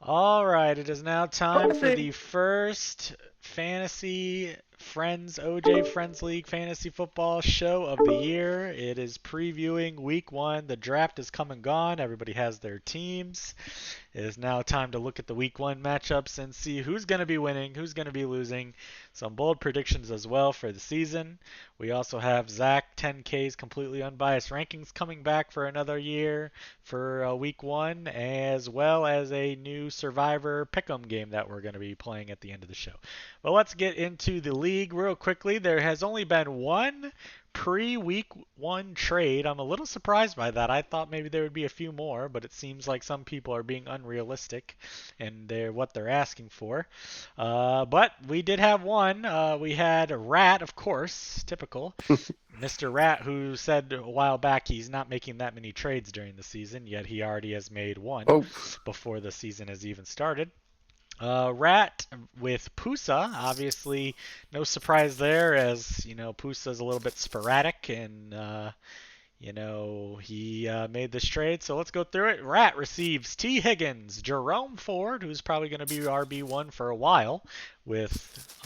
All right, it is now time for the first Fantasy Friends OJ Friends League Fantasy Football show of the year. It is previewing week one. The draft is come and gone. Everybody has their teams. It is now time to look at the week one matchups and see who's going to be winning, who's going to be losing. Some bold predictions as well for the season. We also have Zach 10K's completely unbiased rankings coming back for another year for week one, as well as a new Survivor Pick'em game that we're going to be playing at the end of the show. But let's get into the league real quickly. There has only been one pre-week one trade. I'm a little surprised by that. I thought maybe there would be a few more, but it seems like some people are being unrealistic in what they're asking for. But we did have one. We had Rat, of course, typical. Mr. Rat, who said a while back he's not making that many trades during the season, yet he already has made one Oh, before the season has even started. Rat with Pusa, obviously no surprise there, as you know Pusa's a little bit sporadic, and he made this trade. So let's go through it. Rat receives T. Higgins, Jerome Ford, who's probably going to be RB1 for a while, with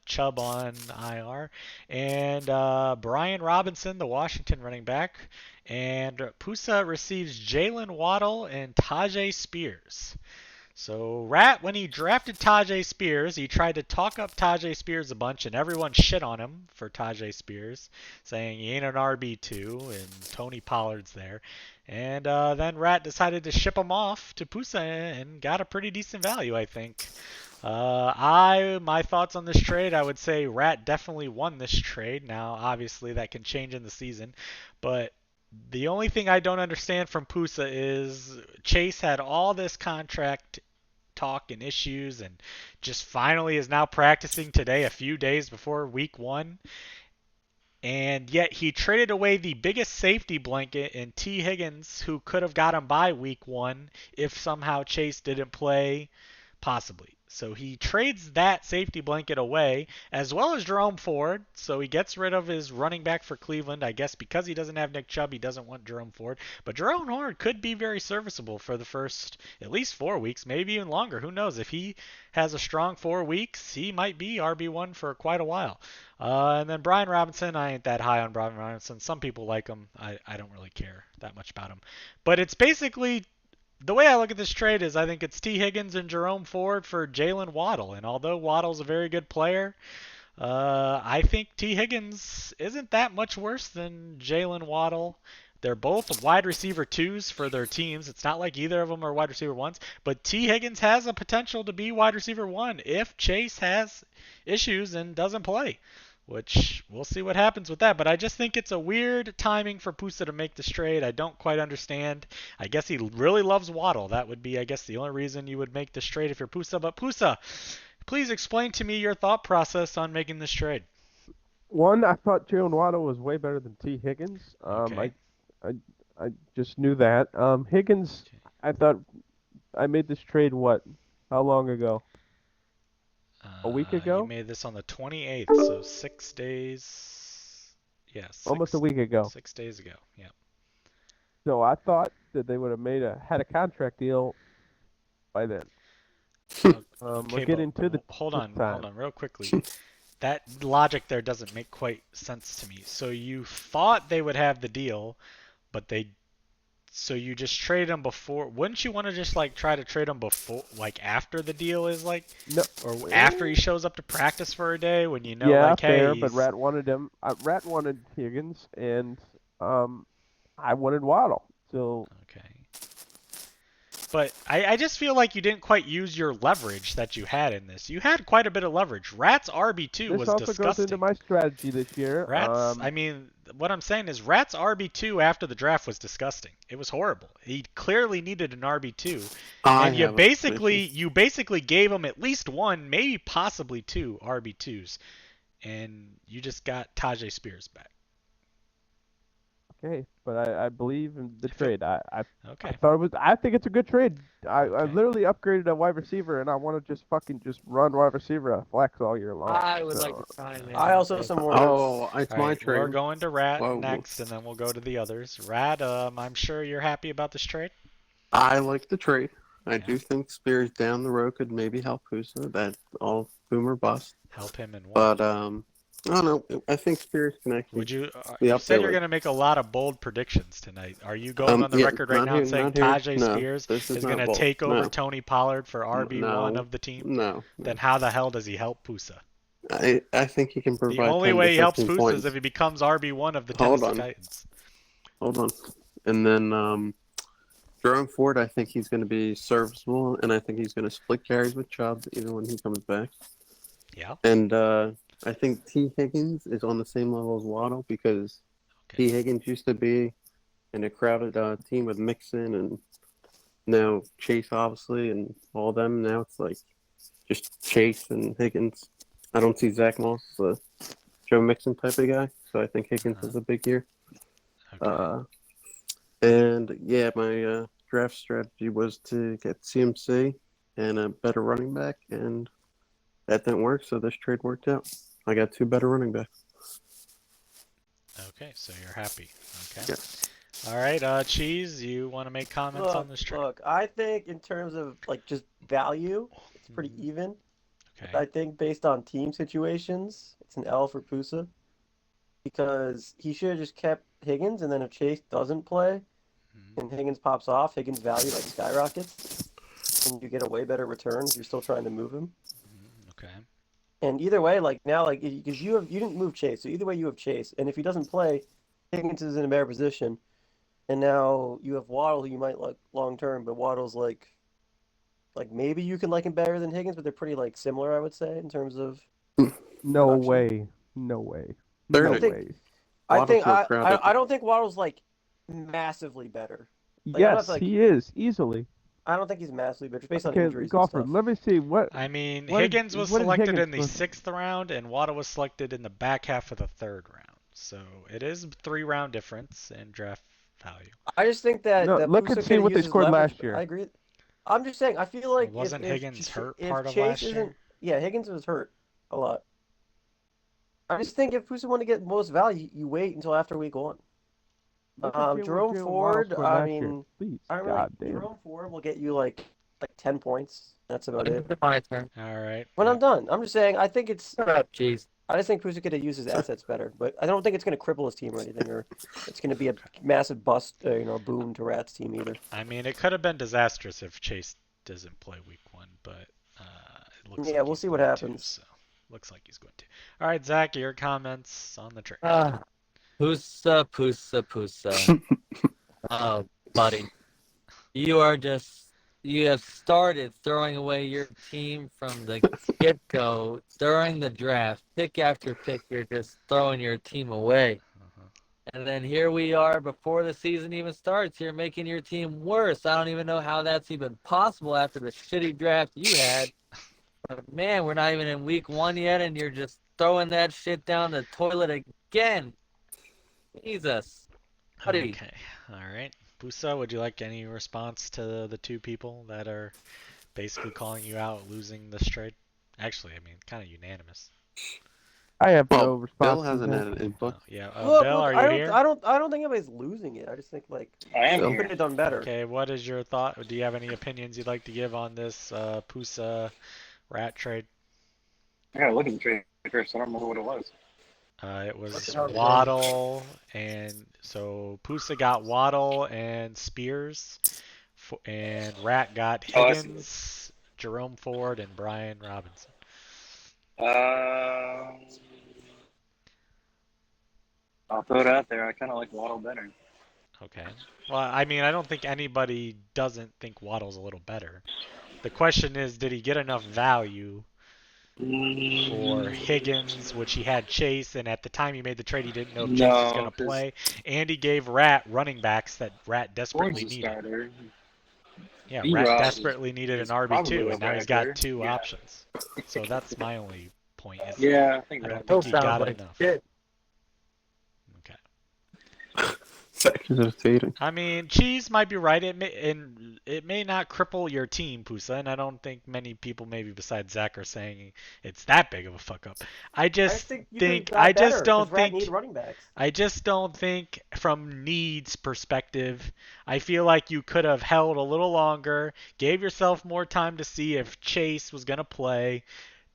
Chubb on IR, and Brian Robinson, the Washington running back. And Pusa receives Jalen Waddle and Tajay Spears. So Rat, when he drafted Tajay Spears, he tried to talk up Tajay Spears a bunch, and everyone shit on him for Tajay Spears, saying he ain't an RB2, and Tony Pollard's there. And then Rat decided to ship him off to Pusa and got a pretty decent value, I think. My thoughts on this trade, I would say Rat definitely won this trade. Now, obviously, that can change in the season, but the only thing I don't understand from Pusa is Chase had all this contract talk and issues and just finally is now practicing today, a few days before week one. And yet he traded away the biggest safety blanket in T. Higgins, who could have got him by week one if somehow Chase didn't play, possibly. So he trades that safety blanket away, as well as Jerome Ford. So he gets rid of his running back for Cleveland. I guess because he doesn't have Nick Chubb, he doesn't want Jerome Ford. But Jerome Ford could be very serviceable for the first at least 4 weeks, maybe even longer. Who knows? If he has a strong 4 weeks, he might be RB1 for quite a while. And then Brian Robinson, I ain't that high on Brian Robinson. Some people like him. I don't really care that much about him. But it's basically the way I look at this trade is I think it's T. Higgins and Jerome Ford for Jalen Waddle. And although Waddle's a very good player, I think T. Higgins isn't that much worse than Jalen Waddle. They're both wide receiver twos for their teams. It's not like either of them are wide receiver ones. But T. Higgins has a potential to be wide receiver one if Chase has issues and doesn't play, which we'll see what happens with that. But I just think it's a weird timing for Pusa to make this trade. I don't quite understand. I guess he really loves Waddle. That would be, I guess, the only reason you would make this trade if you're Pusa. But Pusa, please explain to me your thought process on making this trade. one, I thought Jalen Waddle was way better than T. Higgins. Okay. I, I just knew that. Higgins, I thought I made this trade, how long ago? A week You ago? made this on the 28th, so 6 days. Yeah, Almost a week ago. 6 days ago. Yeah. So I thought that they would have had a contract deal by then. We're Okay, but getting to the hold this on, time. real quickly. That logic there doesn't make quite sense to me. So you thought they would have the deal, but so you just trade them before. Wouldn't you want to just like try to trade them before, like after the deal is like, No, or after he shows up to practice for a day when you know yeah, like, hey, fair, but he's Rat wanted him. Rat wanted Higgins, and I wanted Waddle. So okay. But I just feel like you didn't quite use your leverage that you had in this. You had quite a bit of leverage. Rat's RB2 this was also goes into disgusting. my strategy this year. I mean, what I'm saying is Rat's RB2 after the draft was disgusting. It was horrible. He clearly needed an RB2, I and you have a basically suspicion. you basically gave him at least one, maybe possibly two RB2s, and you just got Tajay Spears back. Okay, but I believe in the If it, trade. I okay, thought it was. I think it's a good trade. I okay. literally upgraded a wide receiver, and I want to just run wide receiver flex all year long. I would like So to chime in. I also have some words. Oh, it's All my right, we're trade. going to Rat Whoa. next, and then we'll go to the others. Rat, I'm sure you're happy about this trade. I like the trade. I do think Spears down the road could maybe help Husa. That all boom or bust. Help him in what? But I don't know. I think Spears can actually Would you? be You up said there you're with. going to make a lot of bold predictions tonight. Are you going on the Yeah, record right not now here, and saying not here. Tajay No, Spears this is is not going to bold. take over No, Tony Pollard for RB1 no, of the team? no. Then how the hell does he help Pusa? I think he can The provide only 10 to way he helps 15 Pusa is points. if he becomes RB1 of the Hold Tennessee on. Titans. Hold on. And then Jerome Ford, I think he's going to be serviceable, and I think he's going to split carries with Chubb even when he comes back. Yeah. And I think T. Higgins is on the same level as Waddle because Okay. T. Higgins used to be in a crowded team with Mixon and now Chase, obviously, and all them. Now it's like just Chase and Higgins. I don't see Zach Moss as a Joe Mixon type of guy, so I think Higgins has a big year. Okay. And yeah, my draft strategy was to get CMC and a better running back, and that didn't work, so this trade worked out. I got 2 better running backs. Okay, so you're happy. Okay. Yeah. All right, Cheese, you want to make comments on this trade? Look, I think in terms of like just value, it's pretty even. Okay. I think based on team situations, it's an L for Pusa because he should have just kept Higgins, and then if Chase doesn't play and Higgins pops off, Higgins' value like skyrockets, and you get a way better return if you're still trying to move him. Okay. And either way, like now, like because you didn't move Chase, so either way you have Chase, and if he doesn't play, Higgins is in a better position, and now you have Waddle, who you might like long term, but Waddle's like maybe you can like him better than Higgins, but they're pretty like similar, I would say, in terms of. No production. way. No way. They're No in a- way. I think Waddle's more crowded. I don't think Waddle's like massively better. Like, Yes, like- he is easily. I don't think he's massively better, just based on Okay, injuries Gofford, and stuff. let me see what. I mean, What did- Higgins was what did selected Higgins in the go- 6th round, and Waddle was selected in the back half of the 3rd round. So it is 3-round difference in draft value. I just think that No, look Pusa and see could what they use his scored leverage. last year. I agree. I'm just saying. I feel like Wasn't if Higgins hurt if part of Chase last isn't, year? yeah, Higgins was hurt a lot. I just think if Pusa want to get most value, you wait until after week 1. Look and see what Jerome Jalen Waddle Ford, scored I last year. mean, Please, I don't really. goddamn. Jerome Ford will get you like 10 points. That's about it. My turn. All right. When I'm done, I'm just saying. I think it's. Shut up, jeez. I just think Pusa could have used his assets better, but I don't think it's going to cripple his team or anything, or it's going to be a massive bust, boom to Rat's team either. I mean, it could have been disastrous if Chase doesn't play week 1, but it looks Yeah, like we'll he's see what going to, happens. so looks like he's going to. All right, Zach, your comments on the trade. Pusa. Oh, buddy. You have started throwing away your team from the get-go during the draft. Pick after pick, you're just throwing your team away. And then here we are before the season even starts. You're making your team worse. I don't even know how that's even possible after the shitty draft you had. But man, we're not even in week 1 yet, and you're just throwing that shit down the toilet again. Jesus. Buddy. Okay. All right. Busa, would you like any response to the 2 people that are basically calling you out losing this trade? Actually, I mean, kind of unanimous. I have no Well, response. Bill to hasn't that. had an input. Yeah. Look, Bill, are I you don't, here? I don't think anybody's losing it. I just think like I am Bill. you here. could have done better. Okay. What is your thought? Do you have any opinions you'd like to give on this Pusa Rat trade? I gotta look at the trade first. I don't remember what it was. It was What the hell is Waddle, and so Pusa got Waddle and Spears, and Rat got Oh, I see. Higgins, Jerome Ford, and Brian Robinson. I'll throw it out there. I kind of like Waddle better. Okay. Well, I mean, I don't think anybody doesn't think Waddle's a little better. The question is, did he get enough value for Higgins, which he had Chase, and at the time he made the trade, he didn't know if Chase was No, going to 'cause play, and he gave Rat running backs that Rat desperately Ford's a needed. starter. Yeah, B-Rob Rat is- desperately needed an is RB2, probably and now he's a got backer. 2 Yeah. options. So that's my only point. Is Yeah, I think I don't Rat- think Still he sounds got like enough. shit. Okay. Sections of Tatum. I mean, Cheese might be right. It may not cripple your team, Pusa, and I don't think many people, maybe besides Zach, are saying it's that big of a fuck up. I I just just think you think could have got I just better don't because Rat think need running backs. I just don't think from needs perspective, I feel like you could have held a little longer, gave yourself more time to see if Chase was gonna play,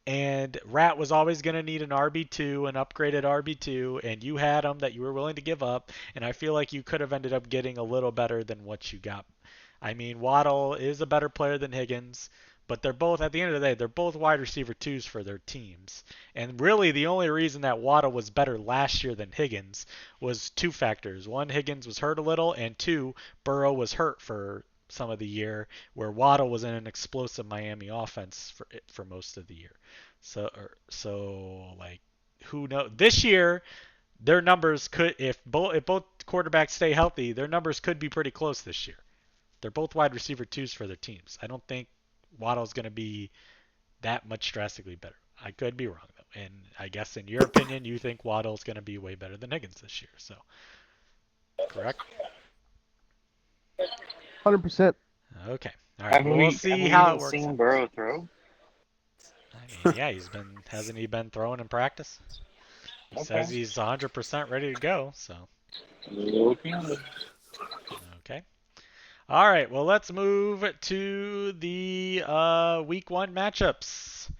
and Rat was always going to need an RB2, an upgraded RB2, and you had him that you were willing to give up, and I feel like you could have ended up getting a little better than what you got. I mean, Waddle is a better player than Higgins, but they're both, at the end of the day, they're both wide receiver twos for their teams. And really, the only reason that Waddle was better last year than Higgins was two factors. One, Higgins was hurt a little, and two, Burrow was hurt for some of the year, where Waddle was in an explosive Miami offense for most of the year. So like, who knows? This year, their numbers could, if both quarterbacks stay healthy, their numbers could be pretty close this year. They're both wide receiver twos for their teams. I don't think Waddle's going to be that much drastically better. I could be wrong though, and I guess in your opinion, you think Waddle's going to be way better than Higgins this year. So, correct? 100%. Okay. All right. We'll see how it works. Seen Burrow throw? I mean, yeah, hasn't he been throwing in practice? He says he's 100% ready to go. So. Okay. Okay. All right. Well, let's move to the week 1 matchups.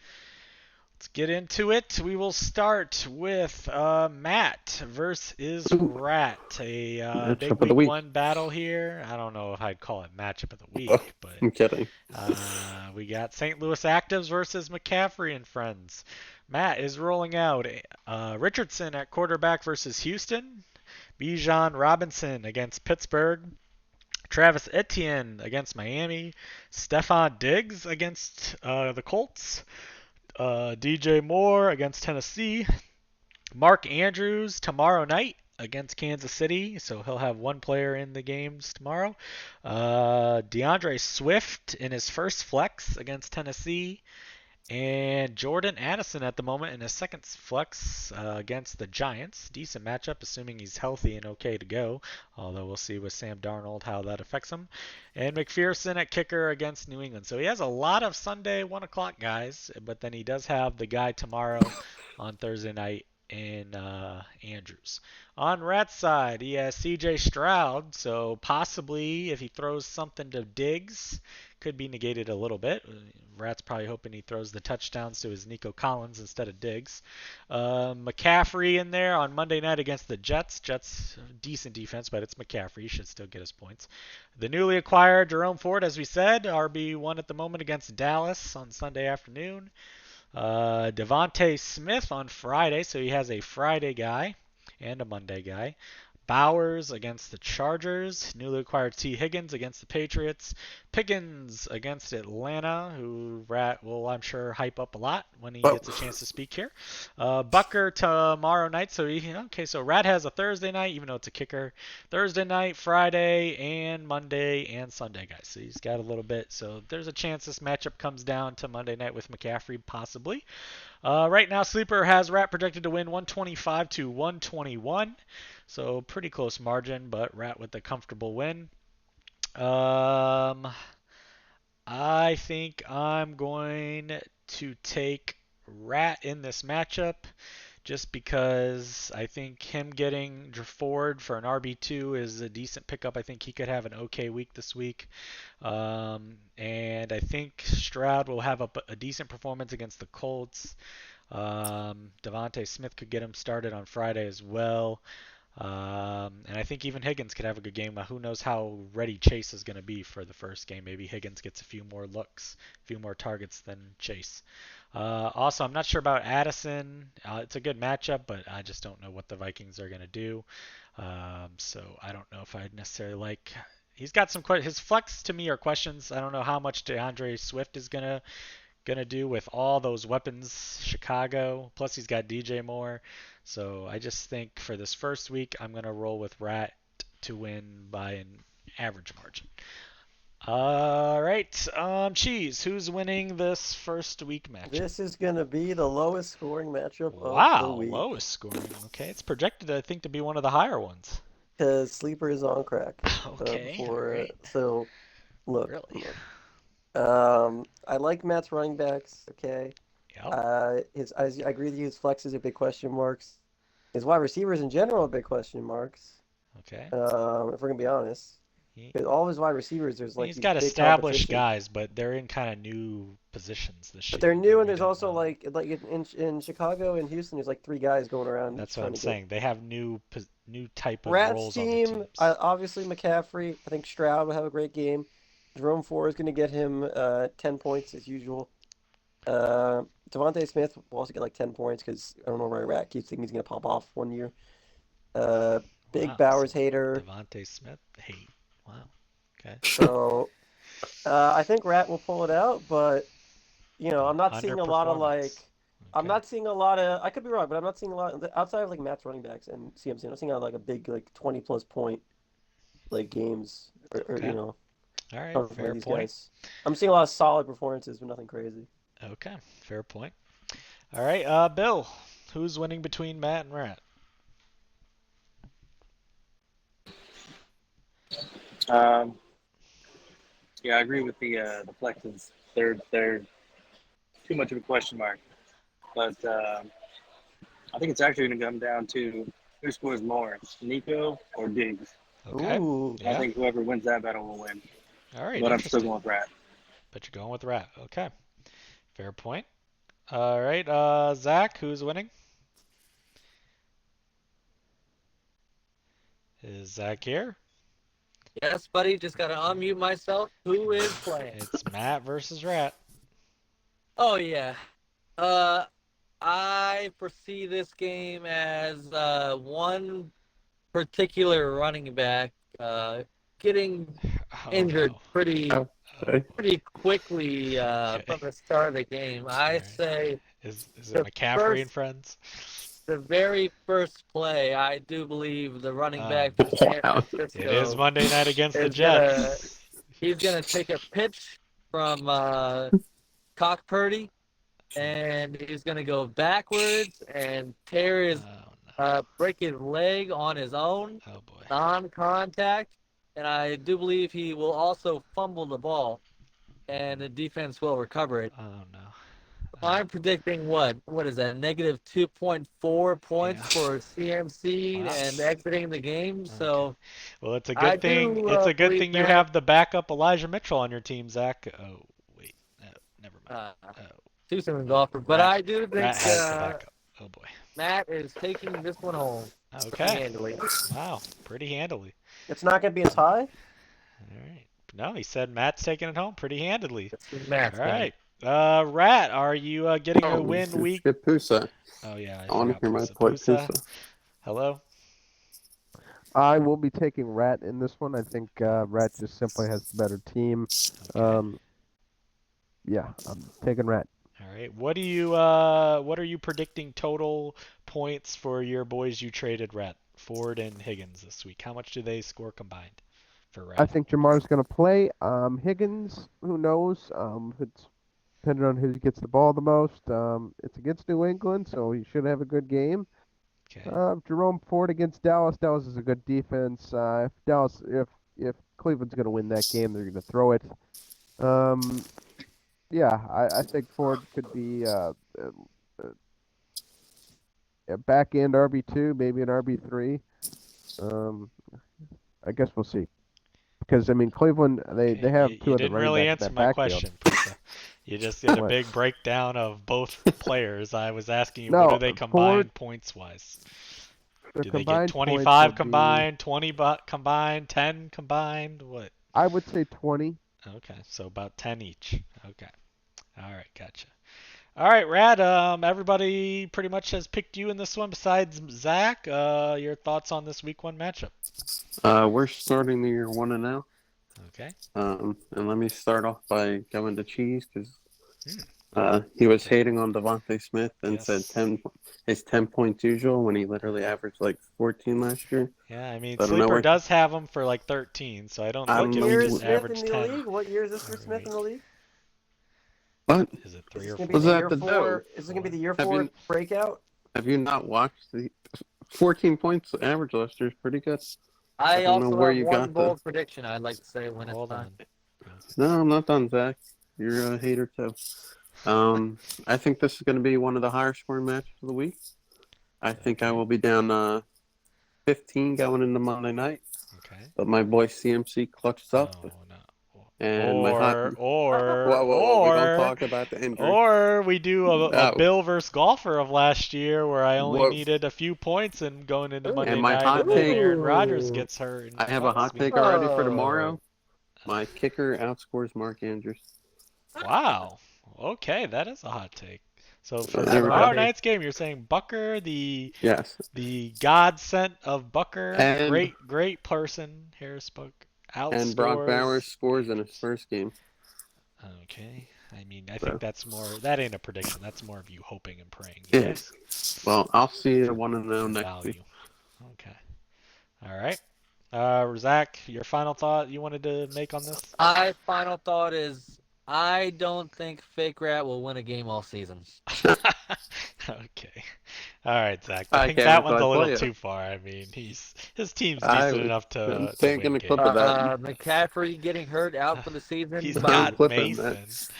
Let's get into it. We will start with Matt versus Rat. A big Matchup of the week week. 1 battle here. I don't know if I'd call it matchup of the week, Oh, but I'm kidding. we got St. Louis Actives versus McCaffrey and friends. Matt is rolling out Richardson at quarterback versus Houston. Bijan Robinson against Pittsburgh. Travis Etienne against Miami. Stephon Diggs against the Colts. DJ Moore against Tennessee. Mark Andrews tomorrow night against Kansas City, so he'll have one player in the games tomorrow. DeAndre Swift in his first flex against Tennessee. And Jordan Addison at the moment in his second flex against the Giants. Decent matchup, assuming he's healthy and okay to go. Although we'll see with Sam Darnold how that affects him. And McPherson at kicker against New England. So he has a lot of Sunday 1 o'clock guys, but then he does have the guy tomorrow on Thursday night in Andrews. On Rat's side, he has CJ Stroud, so possibly if he throws something to Diggs, could be negated a little bit. Rat's probably hoping he throws the touchdowns to his Nico Collins instead of Diggs. McCaffrey in there on Monday night against the Jets. Jets, decent defense, but it's McCaffrey. He should still get his points. The newly acquired Jerome Ford, as we said, RB1 at the moment against Dallas on Sunday afternoon. Devontae Smith on Friday, so he has a Friday guy and a Monday guy. Bowers against the Chargers. Newly acquired T. Higgins against the Patriots. Pickens against Atlanta, who Rat will, I'm sure, hype up a lot when he gets a chance to speak here. Bucker tomorrow night. So Rat has a Thursday night, even though it's a kicker. Thursday night, Friday, and Monday and Sunday, guys. So he's got a little bit. So there's a chance this matchup comes down to Monday night with McCaffrey, possibly. Right now, Sleeper has Rat projected to win 125 to 121. So pretty close margin, but Rat with a comfortable win. I think I'm going to take Rat in this matchup just because I think him getting Ford for an RB2 is a decent pickup. I think he could have an okay week this week. And I think Stroud will have a decent performance against the Colts. Devontae Smith could get him started on Friday as well. And I think even Higgins could have a good game. Who knows how ready Chase is going to be for the first game. Maybe Higgins gets a few more looks, a few more targets than Chase. Also, I'm not sure about Addison. It's a good matchup, but I just don't know what the Vikings are going to do. So I don't know if I'd necessarily like... He's got some... His flex to me are questions. I don't know how much DeAndre Swift is going to do with all those weapons, Chicago. Plus, he's got DJ Moore. So I just think for this first week, I'm going to roll with Rat to win by an average margin. All right, Cheese, who's winning this first week matchup? This is going to be the lowest scoring matchup of the Wow, week. lowest scoring. Okay, it's projected, I think, to be one of the higher ones. Because Sleeper is on crack. Okay, alright. So, look. Really? I like Matt's running backs. Okay. Yep. I agree with you. His flexes are big question marks. His wide receivers in general are big question marks. Okay. If we're gonna be honest, He, because all of his wide receivers, there's like he's these got big established competition. guys, but they're in kind of new positions this But year they're that new, and we there's don't also know. like in Chicago and Houston, there's like three guys going around That's each what trying I'm to get. saying. They have new type of Rat's roles on their team, teams. obviously McCaffrey. I think Stroud will have a great game. Jerome Ford is going to get him 10 points as usual. Devontae Smith will also get like 10 points because I don't know where Rat keeps thinking he's going to pop off one year. Big Wow. Bowers So hater. Devontae Smith hate. Wow. Okay. So I think Rat will pull it out, but I'm not seeing a lot of Underperformance. I'm Okay. not seeing a lot of. I could be wrong, but I'm not seeing a lot outside of like Matt's running backs and CMC. I'm not seeing like a big like 20+ point like games or Okay. All right. coming from like Fair these point. guys. I'm seeing a lot of solid performances, but nothing crazy. Okay. Fair point. All right. Bill, who's winning between Matt and Rat? Um, yeah, I agree with the flexes. They're too much of a question mark. But I think it's actually going to come down to who scores more, Nico or Diggs. Okay. Ooh, I Yeah. think whoever wins that battle will win. All right. But I'm still Interesting. going with Rat. But you're going with Rat. Okay. Fair point. All right. Zach, who's winning? Is Zach here? Yes, buddy. Just gotta unmute myself. Who is playing? It's Matt versus Rat. Oh yeah. I foresee this game as one particular running back getting Oh injured no. pretty Oh, Oh okay. pretty quickly okay. from the start of the game. All I right. say Is it the McCaffrey and first, friends? the very first play, I do believe the running Oh back for no. San Wow. It is Francisco Monday night against the is gonna Jets. he's gonna take a pitch from Cock Purdy, and he's gonna go backwards and tear his Oh no. break his leg on his own, Oh boy. non-contact, and I do believe he will also fumble the ball, and the defense will recover it. Oh no. I'm predicting what is that? Negative 2.4 points Yeah. for CMC Wow. and exiting the game. Okay. So Well, it's a I good thing. do It's a good believe thing you Matt. have the backup Elijah Mitchell on your team, Zach. Oh wait. No, never mind. Oh. Too soon, golfer. But Rat. I do think Rat has the backup. Oh boy. Matt is taking this one home Okay. handily. Wow. Pretty handily. it's not going to be a tie. All right. No, he said Matt's taking it home pretty handily. It's Matt's All got right. it. Rat, are you getting a Oh, win it's week? Skip Pusa. Oh yeah, I want to forgot hear my Pusa. boy Pusa, Pusa. hello. I will be taking Rat in this one. I think Rat just simply has the better team. Okay. Yeah, I'm taking Rat. All right. What are you predicting total points for your boys you traded, Rat? Ford and Higgins this week. How much do they score combined for Rat? I think Jamar's going to play. Higgins, who knows? It's depending on who gets the ball the most. It's against New England, so he should have a good game. Okay. Jerome Ford against Dallas. Dallas is a good defense. If Cleveland's going to win that game, they're going to throw it. Yeah, I think Ford could be a back end RB2, maybe an RB3. I guess we'll see. Because I mean, Cleveland they have You two of the didn't running really backs in answer that my backfield. question, Pusa. You just did a What? big breakdown of both players. I was asking you, No, what do they combine Ford- points wise? Their Do they get combined points 25 would be- combined, 20 combined, 10 combined? What? I would say 20. Okay, so about 10 each. Okay. All right, gotcha. All right, Rad. Everybody pretty much has picked you in this one besides Zach. Your thoughts on this week 1 matchup? We're starting the year 1-0. Okay. And let me start off by going to Cheese because Hmm. he was hating on Devontae Smith and Yes. said it's 10 points usual when he literally averaged like 14 last year. Yeah, I mean, I don't know Sleeper where- does have him for like 13, so I don't I think don't if know he Year what is didn't Smith in average the 10. league? What year is this for Smith in the league? What? Is it Is 3 this or gonna 4? be Was the that year the four? dough? Is this gonna be the year Have 4 you- breakout? Have you not watched the 14 points average last year is pretty good. I don't know also where have you one got the. bold prediction I'd like to say when it's Hold time. on. No, I'm not done, Zach. You're a hater too. I think this is going to be one of the higher scoring matches of the week. I think I Okay. will be down 15 going into Monday night, Okay. but my boy CMC clutches Oh up, no. and my hot. Whoa! We don't talk about the injury. Or we do a No. Bill versus golfer of last year where I only Whoa. needed a few points and going into Monday And my night, hot and then take- Aaron Rodgers gets hurt. And I have a hot fucks me. take already for tomorrow. My kicker outscores Mark Andrews. Wow. Okay, that is a hot take. So for There we tomorrow go. night's game, you're saying Bucker, the Yes. God sent of Bucker, And- great person, Harris Buck outscores. And Brock Bowers scores in his first game. Okay. I mean, I So. think that's more. That ain't a prediction. That's more of you hoping and praying. Yes. Well, I'll see you 1-0 next Value. week. Okay. All right. Zach, your final thought you wanted to make on this? My final thought is I don't think Fake Rat will win a game all season. Okay. All right, Zach. I I think can't that one's a tell little you. too far. I mean, his team's I decent was- enough I'm to taking win a clip games. of that. McCaffrey getting hurt out for the season. He's I'm got clipping that. Mason.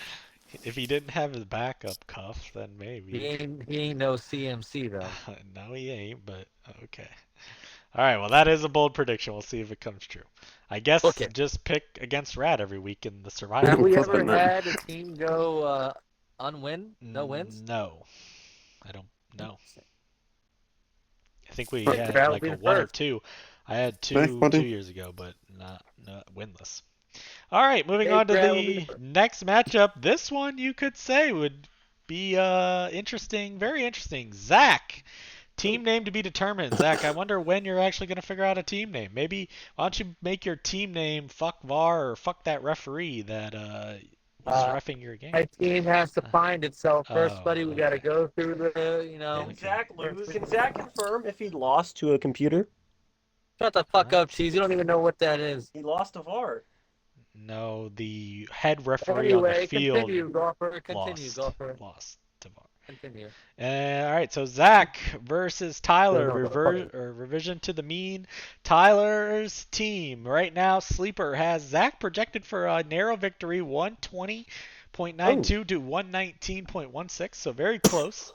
If he didn't have his backup cuff, then He maybe. ain't no CMC though. No, he ain't. But okay. All right. Well, that is a bold prediction. We'll see if it comes true. I guess Okay. just pick against Rat every week in the Have survival. we Clipping ever that. had a team go unwin? No wins? No, I don't know. I think we But had that would like be a the one or first. two. I had Back, 2 buddy. years ago, but not winless. All right, moving Hey, on to Brad, we'll the be the first. next matchup. This one you could say would be interesting, very interesting. Zach, team name to be determined. Zach, I wonder when you're actually going to figure out a team name. Maybe why don't you make your team name fuck VAR or fuck that referee that was reffing your game. My team has to find itself first, Oh, buddy. We got to okay. go through the, Can Zach lose? Can Zach confirm if he lost to a computer? Shut the fuck up, cheese. You don't even know what that is. He lost to VAR. No, the head referee on Anyway, the field continue, golfer. Continue, lost. golfer. Lost to VAR. Continue. All right, so Zach versus Tyler. Revision to the mean. Tyler's team right now, Sleeper has Zach projected for a narrow victory, 120.92 to 119.16, so very close.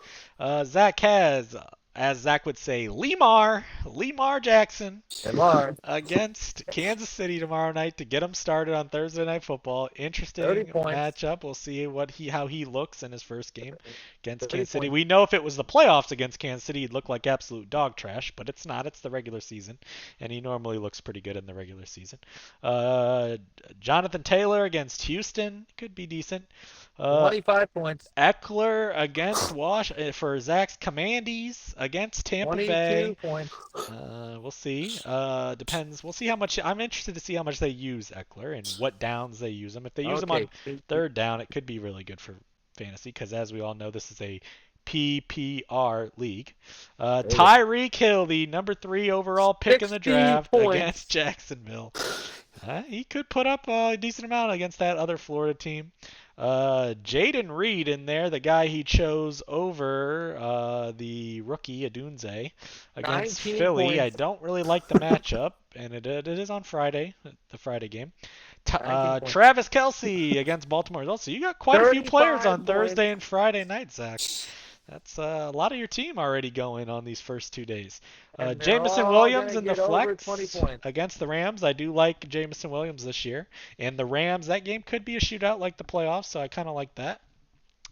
Zach has, as Zach would say, Lemar Jackson Lamar. against Kansas City tomorrow night to get him started on Thursday Night Football. 30 Interesting points. matchup. We'll see how he looks in his first game against 30 Kansas City. points. We know if it was the playoffs against Kansas City, he'd look like absolute dog trash, but it's not. It's the regular season, and he normally looks pretty good in the regular season. Jonathan Taylor against Houston could be decent. 25 points. Eckler against for Zach's Commandees against Tampa 22 Bay. points. We'll see. Depends. We'll see how much. I'm interested to see how much they use Eckler and what downs they use him. If they use him on third down, it could be really good for fantasy because, as we all know, this is a PPR league. Tyreek Hill, the number 3 overall pick in the 60 draft points. against Jacksonville. He could put up a decent amount against that other Florida team. Jaden Reed in there, the guy he chose over the rookie Adunze against 19 Philly. points. I don't really like the matchup, and it is on Friday, the Friday game. 19 points. Travis Kelsey against Baltimore. Also, you got quite a few players 35 on Thursday and Friday night, Zach. That's a lot of your team already going on these first 2 days. And they're Jamison all Williams gonna in the get over flex 20 points. against the Rams. I do like Jamison Williams this year. And the Rams, that game could be a shootout like the playoffs, so I kind of like that.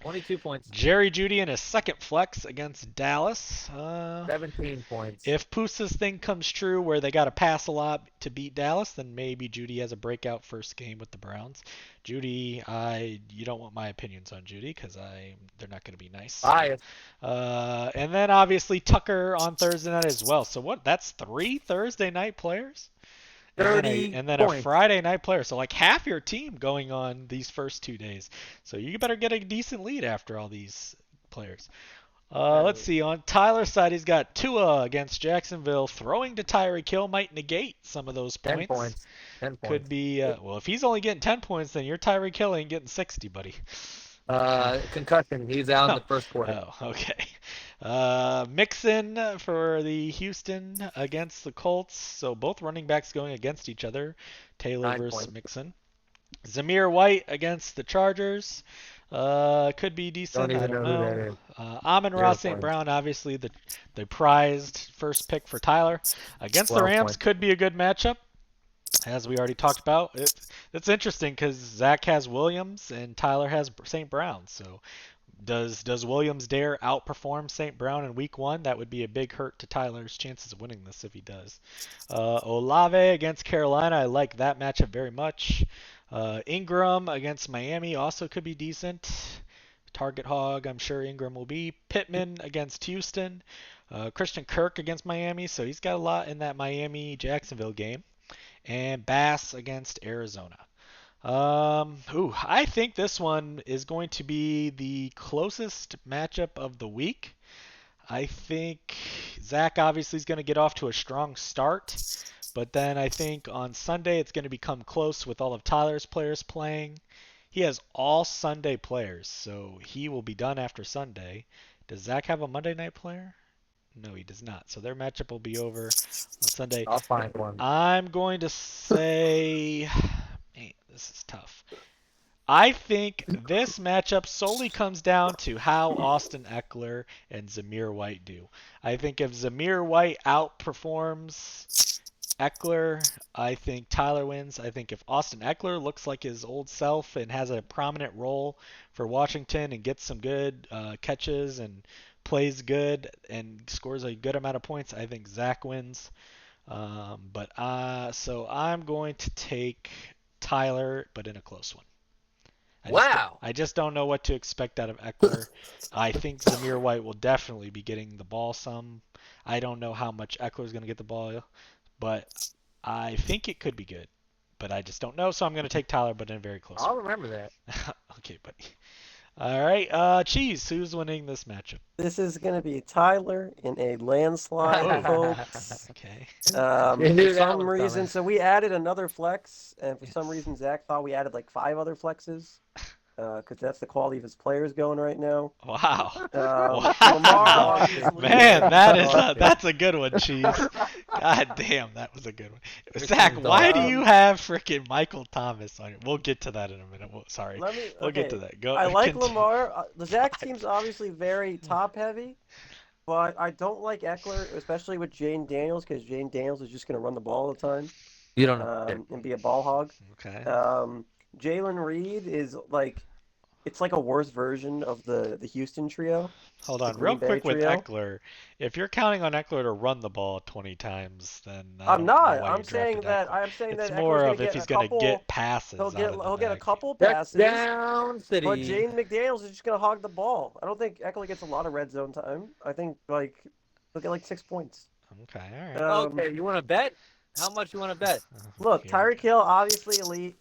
22 points. Jerry Jeudy in his second flex against Dallas. 17 points. If Pusa's thing comes true where they got to pass a lot to beat Dallas, then maybe Jeudy has a breakout first game with the Browns. Jeudy, you don't want my opinions on Jeudy because they're not going to be nice. Bias. And then obviously Tucker on Thursday night as well. So that's 3 Thursday night players? 30 and then points. a Friday night player. So like half your team going on these first 2 days. So you better get a decent lead after all these players. Let's see. On Tyler's side, he's got Tua against Jacksonville. Throwing to Tyreek Hill might negate some of those 10 points. 10 points. Could be, well, if he's only getting 10 points, then your Tyreek Hill ain't getting 60, buddy. Concussion. He's out in the first quarter. Oh, okay. Mixon for the Houston against the Colts. So both running backs going against each other. Taylor 9 versus points. Mixon. Zamir White against the Chargers. Could be decent. Don't I even don't know who know. that is. Amon-Ra 0 St. points. Brown, obviously the prized first pick for Tyler. Against the 12 Rams points. could be a good matchup, as we already talked about. It's interesting because Zach has Williams and Tyler has St. Brown. So does Williams dare outperform St. Brown in week 1? That would be a big hurt to Tyler's chances of winning this if he does. Olave against Carolina. I like that matchup very much. Ingram against Miami also could be decent. Target hog, I'm sure Ingram will be. Pittman against Houston. Christian Kirk against Miami, so he's got a lot in that Miami-Jacksonville game. And Bass against Arizona. I think this one is going to be the closest matchup of the week. I think Zach obviously is going to get off to a strong start, but then I think on Sunday it's going to become close with all of Tyler's players playing. He has all Sunday players, so he will be done after Sunday. Does Zach have a Monday night player? No, he does not. So their matchup will be over on Sunday. I'll find one. I'm going to say, man, this is tough. I think this matchup solely comes down to how Austin Eckler and Zamir White do. I think if Zamir White outperforms Eckler, I think Tyler wins. I think if Austin Eckler looks like his old self and has a prominent role for Washington and gets some good catches and plays good and scores a good amount of points, I think Zach wins. So I'm going to take Tyler, but in a close one. I just don't know what to expect out of Eckler. I think Zamir White will definitely be getting the ball some. I don't know how much Eckler is going to get the ball, but I think it could be good. But I just don't know, so I'm going to take Tyler, but in a very close I'll one. remember that. Okay, buddy. All right, Cheese, who's winning this matchup? This is going to be Tyler in a landslide, folks. Okay. You knew For that some was reason, coming. so we added another flex, and for some reason, Zach thought we added like 5 other flexes, because that's the quality of his players going right now. Wow. Lamar, Wow. obviously, Man, that's a good one, Cheese. God damn, that was a good one. Zach, why do you have freaking Michael Thomas on it? We'll get to that in a minute. Sorry. We'll get to that. Go. I like continue. Lamar. The Zach team's obviously very top heavy, but I don't like Eckler, especially with Jane Daniels, because Jane Daniels is just going to run the ball all the time You don't know. and be a ball hog. Okay. Jalen Reed is like, it's like a worse version of the Houston trio. Hold the on, Green real Bay quick with trio. Eckler. If you're counting on Eckler to run the ball 20 times, then I'm not. I'm It's saying that Eckler's more gonna of if get he's a going to couple. get passes. He'll get out of he'll the get a back. couple passes. Down City. But Jane McDaniels is just gonna hog the ball. I don't think Eckler gets a lot of red zone time. I think like he'll get like 6 points. Okay, all right. Okay, you want to bet? How much you want to bet? Look, Here we Tyreek Hill obviously elite.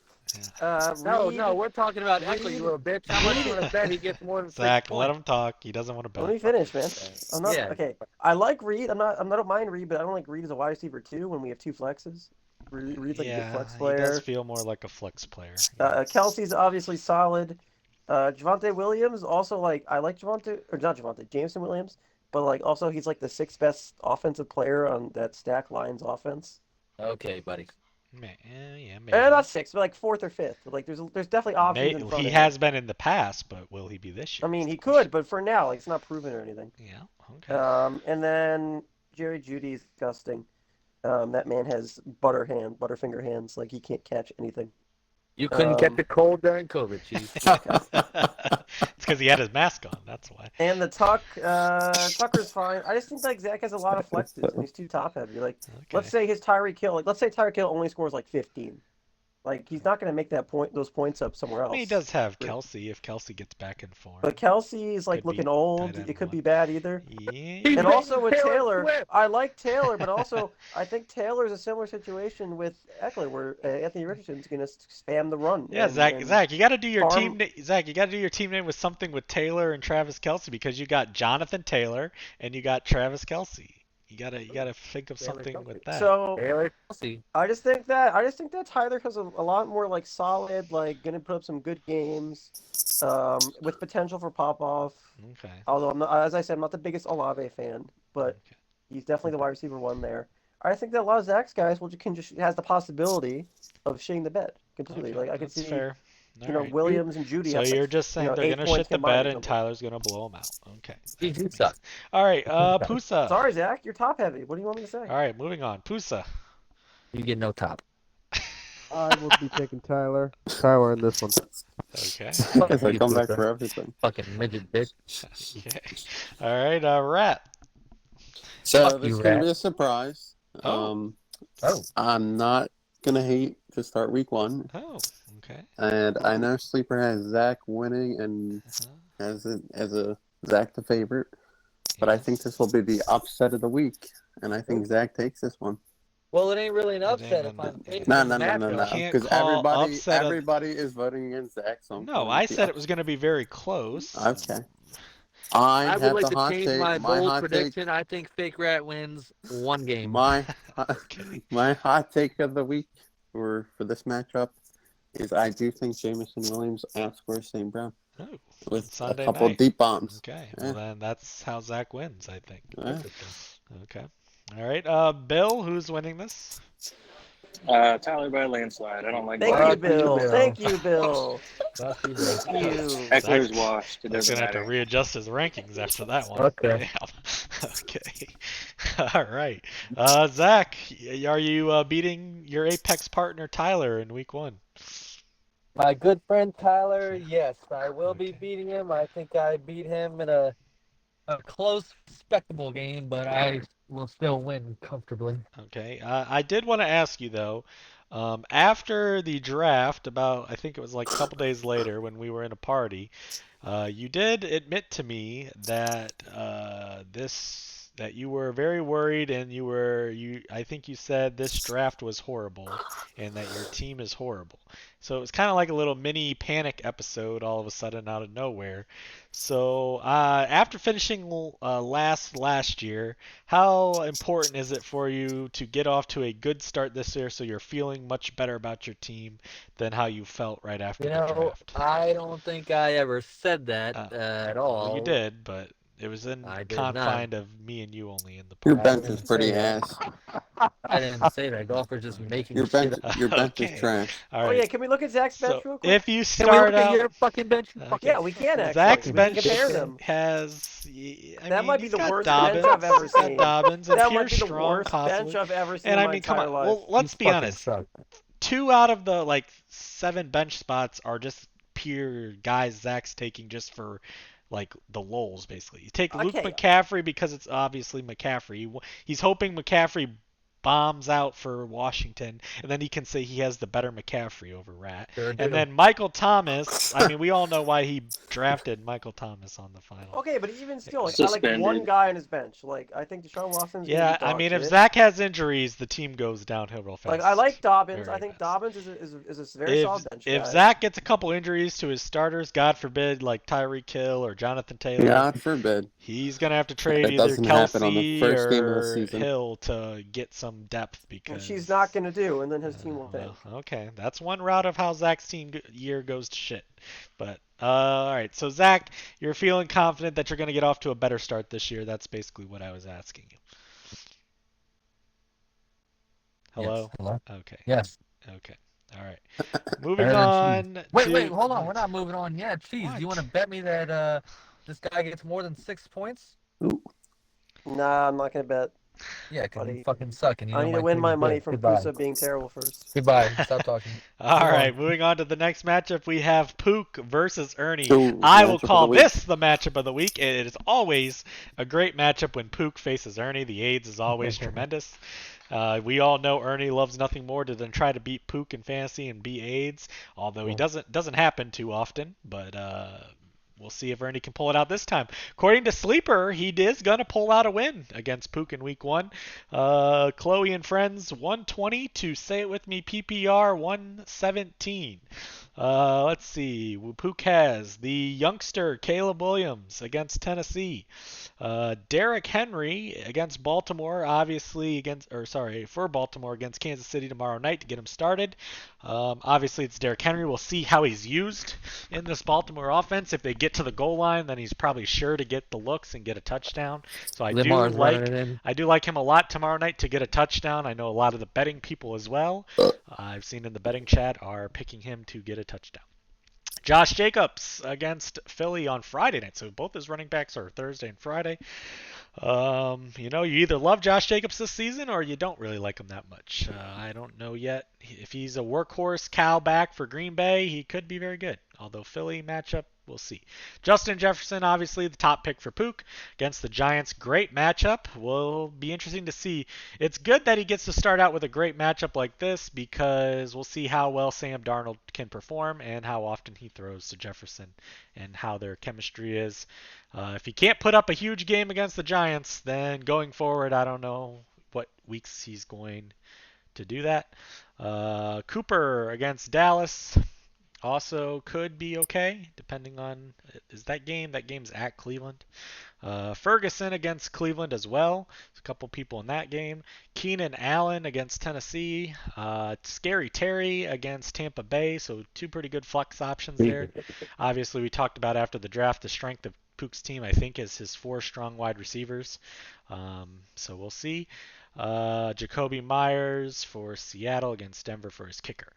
No, Reed, no, we're talking about Eckler, you little bitch. How much you want to bet he gets more than 6 Zach, points? let him talk. He doesn't want to bet. Let me finish, man. I'm not Yeah. okay. I like Reed. I don't mind Reed, but I don't like Reed as a wide receiver too when we have 2 flexes. Reed's like a good flex he player. does feel more like a flex player. Kelsey's obviously solid. Javonte Williams also I like Jameson Williams, but like also he's like the 6th best offensive player on that stack Lions offense. Okay, buddy. Yeah, maybe. Not 6th, but like 4th or 5th. Like there's definitely options in front of He him. has been in the past, but will he be this year? I mean, he could, but for now, like it's not proven or anything. Yeah. Okay. And then Jerry Jeudy is disgusting. That man has butterfinger hands. Like he can't catch anything. You couldn't get the cold during COVID, Chief. It's because he had his mask on. That's why. And the Tucker's fine. I just think like Zach has a lot of flexes and he's too top heavy. Like let's say his Tyreek Hill, let's say Tyreek Hill only scores like 15. Like he's not going to make those points up somewhere else. I mean, he does have Kelsey if Kelsey gets back in form. But Kelsey is like Could be looking old. tight end It could one. be bad either. Yeah. And also with Taylor Taylor, Swift. I like Taylor, but also I think Taylor's a similar situation with Eckler, where Anthony Richardson's going to spam the run. Yeah, and Zach, you got to do your farm- Zach, you got to do your team name with something with Taylor and Travis Kelsey because you got Jonathan Taylor and you got Travis Kelsey. You gotta think of Taylor something Kelsey. with that. So Taylor Kelsey. I just think that Tyler has a lot more like solid, like gonna put up some good games, with potential for pop off. Okay. Although I'm not, as I said, I'm not the biggest Olave fan, but Okay. he's definitely the wide receiver one there. I think that a lot of Zach's guys can just has the possibility of shitting the bed completely. Okay, Like I could that's see, fair. All you know, right. Williams and Judy So have you're like, just saying they're 8 gonna points shit the combined bed or and something. Tyler's gonna blow them out. Okay. You suck. All right. suck. Pusa. Sorry, Zach, you're top heavy. What do you want me to say? All right, moving on. Pusa. You get no top. I will be taking Tyler. Tyler in this one. Okay. I guess I you, come back Puka. for everything. Fucking midget bitch. Okay. All right. Rat. So Fuck this you, is gonna Rat. be a surprise. Oh. Oh. I'm not gonna hate to start week 1, Oh. Okay. and I know Sleeper has Zach winning and has it as a Zach the favorite, but I think this will be the upset of the week, and I think Zach takes this one. Well, it ain't really an upset ain't if I'm taking No, the no, no, no, no, matchup. Can't because call upset of- everybody is voting against Zach. So I'm No, calling I the said it was going to be very close. Okay. I I have would like the to hot change take. my My bold hot take. prediction. I think Fake Rat wins one game. My Okay. my hot take of the week for this matchup is I do think Jamison Williams outscores St. Brown Oh, with Sunday a couple night. deep bombs. Okay. Yeah. Well, then that's how Zach wins, I think. Yeah. Okay. All right. Bill, who's winning this? Tyler by a landslide. I don't like Thank Fuck you, you, Bill. Bill. Thank you, Bill. Fuck you, Thank you. Eckler's washed. It He's doesn't gonna have to matter. readjust his rankings after that one. Okay. Damn. Okay. All right. Zach, are you beating your Apex partner Tyler in week 1? My good friend Tyler, yes, I will be Okay. beating him. I think I beat him in a close, respectable game, but I will still win comfortably. Okay. I did want to ask you though, after the draft, I think it was like a couple days later when we were in a party, you did admit to me that that you were very worried and I think you said this draft was horrible and that your team is horrible. So it was kind of like a little mini panic episode all of a sudden out of nowhere. So after finishing last year, how important is it for you to get off to a good start this year so you're feeling much better about your team than how you felt right after You the know, draft? I don't think I ever said that at all. Well, you did, but it was in I did confined of me and you only in the Your party. bench is pretty ass. I didn't say that. Golfer's just making Your shit bench up. your bench Okay. is trash. All Oh right. yeah, can we look at Zach's bench So real quick? if you Can we start look at out, your fucking bench? You Okay. fucking Yeah, we can actually. Zach's We can bench compare them. has. I That mean, might be he's the got worst Dobbins, bench I've ever he's got seen. Dobbins and That Pierre might be the Strong worst possibly. bench I've ever seen And in I my mean, come entire on. life. Well, let's be fucking honest. suck. 2 out of the like 7 bench spots are just pure guys Zach's taking just for like the lulz, basically. You take Luke Okay. McCaffrey because it's obviously McCaffrey. He's hoping McCaffrey bombs out for Washington, and then he can say he has the better McCaffrey over Rat. Sure And do. then Michael Thomas, I mean, we all know why he drafted Michael Thomas on the final. Okay, but even still, like, I like Suspended. one guy on his bench. Like I think Deshaun Watson's Yeah, gonna be I dog mean, if shit. Zach has injuries, the team goes downhill real fast. Like I like Dobbins. Very I think fast. Dobbins is a very solid bench If guy. Zach gets a couple injuries to his starters, God forbid, like Tyreek Hill or Jonathan Taylor, God forbid. he's gonna have to trade That either doesn't happen on the Kelsey first game of the or season. Hill to get some depth because Which he's not gonna do, and then his team will tank. well, okay, that's one route of how Zach's team year goes to shit. But all right, so Zach, you're feeling confident that you're gonna get off to a better start this year. That's basically what I was asking you. Hello. Yes. Hello. Okay. Yes. Okay. All right. Moving Better on. than Wait, to... hold on. We're not moving on yet. Jeez, What? do you want to bet me that this guy gets more than 6 points? Nah, I'm not gonna bet. Yeah, because Buddy. you fucking suck. And you I know need my to win team my is money good. from Goodbye. Pusa being terrible first. Goodbye. Stop talking. All Move right, on. moving on to the next matchup, we have Pook versus Ernie. Ooh, I matchup will of the call week. this the matchup of the week. It is always a great matchup when Pook faces Ernie. The AIDS is always tremendous. We all know Ernie loves nothing more than try to beat Pook in fantasy and beat AIDS, although he doesn't happen too often. But we'll see if Ernie can pull it out this time. According to Sleeper, he is going to pull out a win against Pook in week 1. Chloe and friends, 120 to, say it with me, PPR 117. Let's see. Pook has the youngster Caleb Williams against Tennessee. Derrick Henry against Baltimore, obviously for Baltimore against Kansas City tomorrow night to get him started. Obviously, it's Derrick Henry. We'll see how he's used in this Baltimore offense. If they get to the goal line, then he's probably sure to get the looks and get a touchdown. So Lamar's running it in. I do like him a lot tomorrow night to get a touchdown. I know a lot of the betting people as well. I've seen in the betting chat are picking him to get a touchdown. Josh Jacobs against Philly on Friday night. So both his running backs are Thursday and Friday. You either love Josh Jacobs this season or you don't really like him that much. I don't know yet. If he's a workhorse cow back for Green Bay, he could be very good. Although Philly matchup, we'll see. Justin Jefferson, obviously the top pick for Pook against the Giants. Great matchup. Will be interesting to see. It's good that he gets to start out with a great matchup like this because we'll see how well Sam Darnold can perform and how often he throws to Jefferson and how their chemistry is. If he can't put up a huge game against the Giants, then going forward, I don't know what weeks he's going to do that. Cooper against Dallas also could be okay, depending on that game's at Cleveland. Ferguson against Cleveland as well. There's a couple people in that game. Keenan Allen against Tennessee. Scary Terry against Tampa Bay. So two pretty good flex options there. Obviously, we talked about after the draft the strength of Pook's team, I think, is his 4 strong wide receivers. So we'll see. Jacoby Myers for Seattle against Denver for his kicker.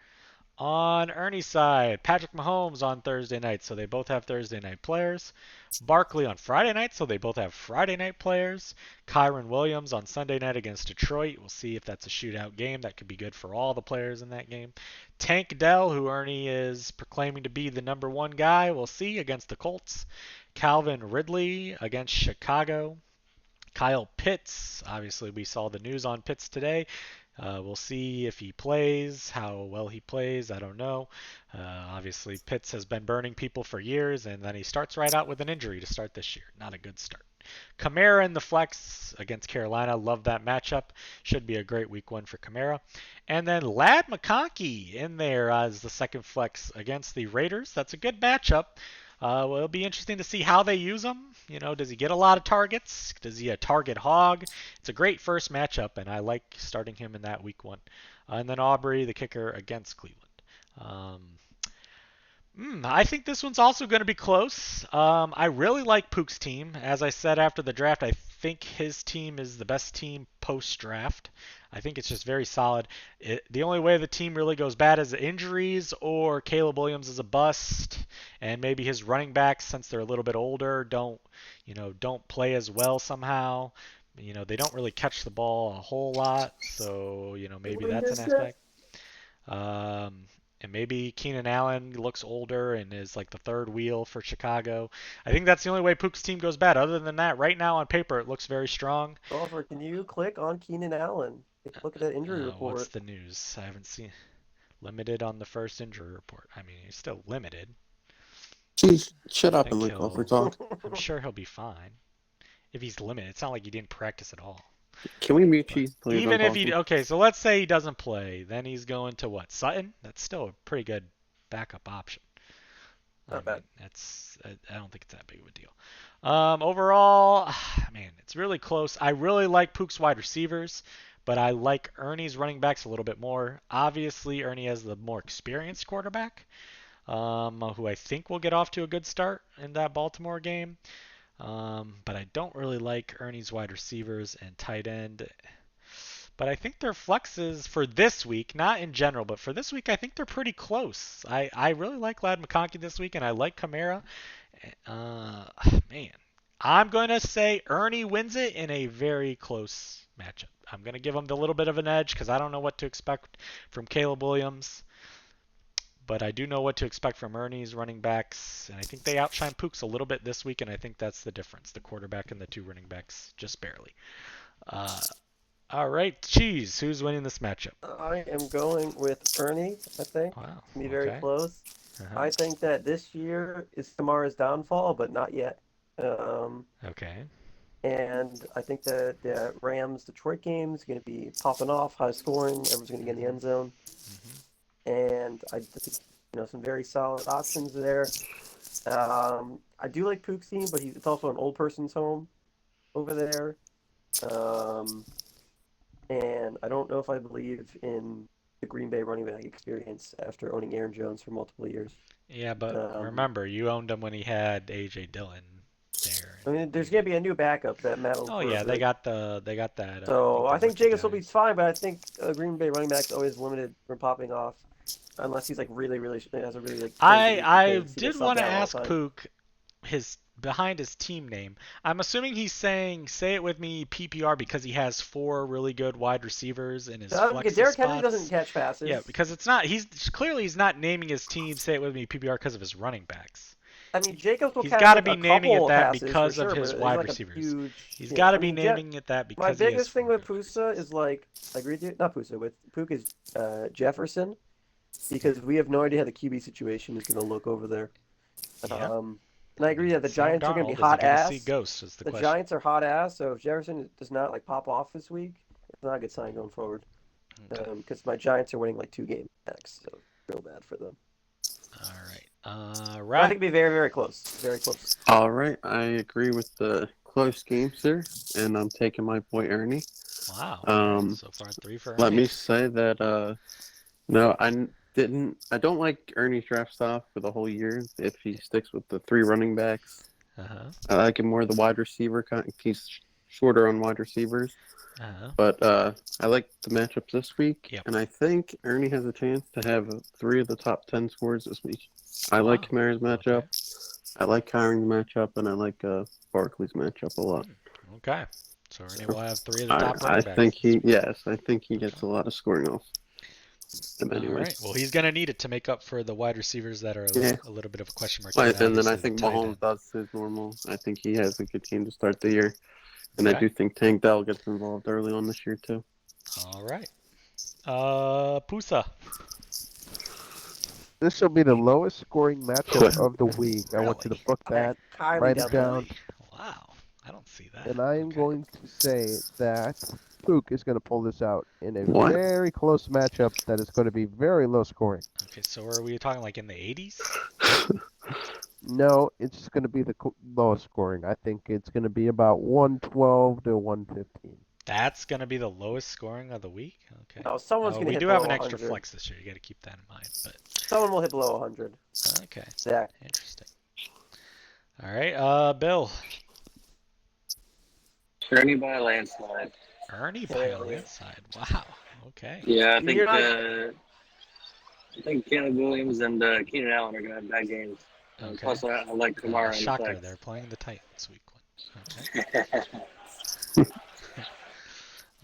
On Ernie's side, Patrick Mahomes on Thursday night, so they both have Thursday night players. Barkley on Friday night, so they both have Friday night players. Kyron Williams on Sunday night against Detroit. We'll see if that's a shootout game. That could be good for all the players in that game. Tank Dell, who Ernie is proclaiming to be the number 1 guy, we'll see against the Colts. Calvin Ridley against Chicago. Kyle Pitts, obviously we saw the news on Pitts today. We'll see if he plays, how well he plays. I don't know. Obviously, Pitts has been burning people for years, and then he starts right out with an injury to start this year. Not a good start. Kamara in the flex against Carolina. Love that matchup. Should be a great week 1 for Kamara. And then Ladd McConkey in there as the second flex against the Raiders. That's a good matchup. Well, it'll be interesting to see how they use him. Does he get a lot of targets? Does he a target hog? It's a great first matchup, and I like starting him in that week 1. And then Aubrey, the kicker, against Cleveland. I think this one's also going to be close. I really like Pook's team. As I said after the draft, I think his team is the best team post-draft. I think it's just very solid. The only way the team really goes bad is injuries or Caleb Williams is a bust, and maybe his running backs, since they're a little bit older, don't play as well somehow. They don't really catch the ball a whole lot, so maybe that's an aspect. And maybe Keenan Allen looks older and is like the third wheel for Chicago. I think that's the only way Pook's team goes bad. Other than that, right now on paper, it looks very strong. Oliver, can you click on Keenan Allen? Look at that injury report. What's the news? I haven't seen. Limited on the first injury report. I mean, he's still limited. Jeez, shut up and let Golfer talk. I'm sure he'll be fine. If he's limited, it's not like he didn't practice at all. Can we mute Cheese, please? Even if okay, so let's say he doesn't play, then he's going to what? Sutton? That's still a pretty good backup option. Not bad. I don't think it's that big of a deal. Overall, man, it's really close. I really like Pook's wide receivers, but I like Ernie's running backs a little bit more. Obviously, Ernie has the more experienced quarterback, who I think will get off to a good start in that Baltimore game. But I don't really like Ernie's wide receivers and tight end. But I think their flexes for this week, not in general, but for this week, I think they're pretty close. I really like Ladd McConkey this week, and I like Kamara. Man, I'm going to say Ernie wins it in a very close matchup. I'm going to give him the little bit of an edge because I don't know what to expect from Caleb Williams. But I do know what to expect from Ernie's running backs, and I think they outshine Pooks a little bit this week, and I think that's the difference, the quarterback and the 2 running backs, just barely. All right, Cheese, who's winning this matchup? I am going with Ernie, I think. Wow. It's going to be very close. Uh-huh. I think that this year is Kamara's downfall, but not yet. Okay. And I think that the Rams-Detroit game is going to be popping off, high scoring. Everyone's going to get in the end zone. Mm-hmm. And I think some very solid options there. I do like Pook's team, but it's also an old person's home over there. And I don't know if I believe in the Green Bay running back experience after owning Aaron Jones for multiple years. Yeah, but Um, remember, you owned him when he had AJ Dillon there. I mean, there's gonna be a new backup that Matt Oh LaFleur yeah, they really- got that. So I think the Jacobs will guy. be fine, but I think Green Bay running back's always limited from popping off, unless he's like really, really has a really like. crazy week I because he did gets subbed want to out all the ask time. Pook his behind his team name. I'm assuming he's saying, say it with me, PPR, because he has 4 really good wide receivers in his flex Because Derrick Henry spots. doesn't catch passes. Yeah, because it's not. He's clearly he's not naming his team. Say it with me, PPR, because of his running backs. I mean, Jacobs will He's catch got to like be a naming couple it that passes because for of sure, his but wide like receivers. A huge, He's yeah, got to I be mean, naming it that my because he has biggest thing 4 with good Pusa receivers. is like, I agree with you, not Pusa, with Pook is Jefferson, because we have no idea how the QB situation is going to look over there. Yeah. And I agree that the Sam Giants are going to Darnold, be is he hot gonna ass. see ghosts? Is the The question. Giants are hot ass, so if Jefferson does not like pop off this week, it's not a good sign going forward. Okay. Because my Giants are winning like 2 games next, so real bad for them. All right. But I Rat. think it'll be very, very close. Very close. All right, I agree with the close game, sir, and I'm taking my boy Ernie. Wow. So far 3 for Let Ernie. me say that no, I don't like Ernie's draft stock for the whole year if he sticks with the 3 running backs. Uh-huh. I like him more the wide receiver kind. He's shorter on wide receivers, Uh-huh. but I like the matchups this week, Yep. and I think Ernie has a chance to have 3 of the top 10 scores this week. I like Kamara's matchup. I like Kyron's matchup, and I like Barkley's matchup a lot. Okay. So Ernie will have 3 of the top I running backs. think he gets a lot of scoring off them All anyways. right. Well, he's going to need it to make up for the wide receivers that are Yeah. a little bit of a question mark. Right, and then I obviously think the tight Mahomes end. does his normal. I think he has a good game to start the year, and I Okay. do think Tank Dell gets involved early on this year too. All right. Pusa. This will be the lowest scoring matchup of the week. I want you to Really? book that, Highly write doubt it that. down, Wow. I don't see that. and I am Okay. going to say that Pook is going to pull this out in a What? very close matchup that is going to be very low scoring. Okay, so are we talking like in the 80s? No, it's just going to be the lowest scoring. I think it's going to be about 112 to 115. That's going to be the lowest scoring of the week? Okay. No, someone's going to We hit do below have an extra 100. flex this year. You got to keep that in mind. But Someone will hit below 100. okay, Zach. interesting. All right, Bill. Ernie by a landslide. Ernie by a Hell yeah. landslide. Wow. Okay. Yeah, You're not- I think Caleb Williams and Keenan Allen are gonna have bad games. Okay. Plus, I like Kamara in the Shocker, flex. they're playing the Titans week 1. Okay.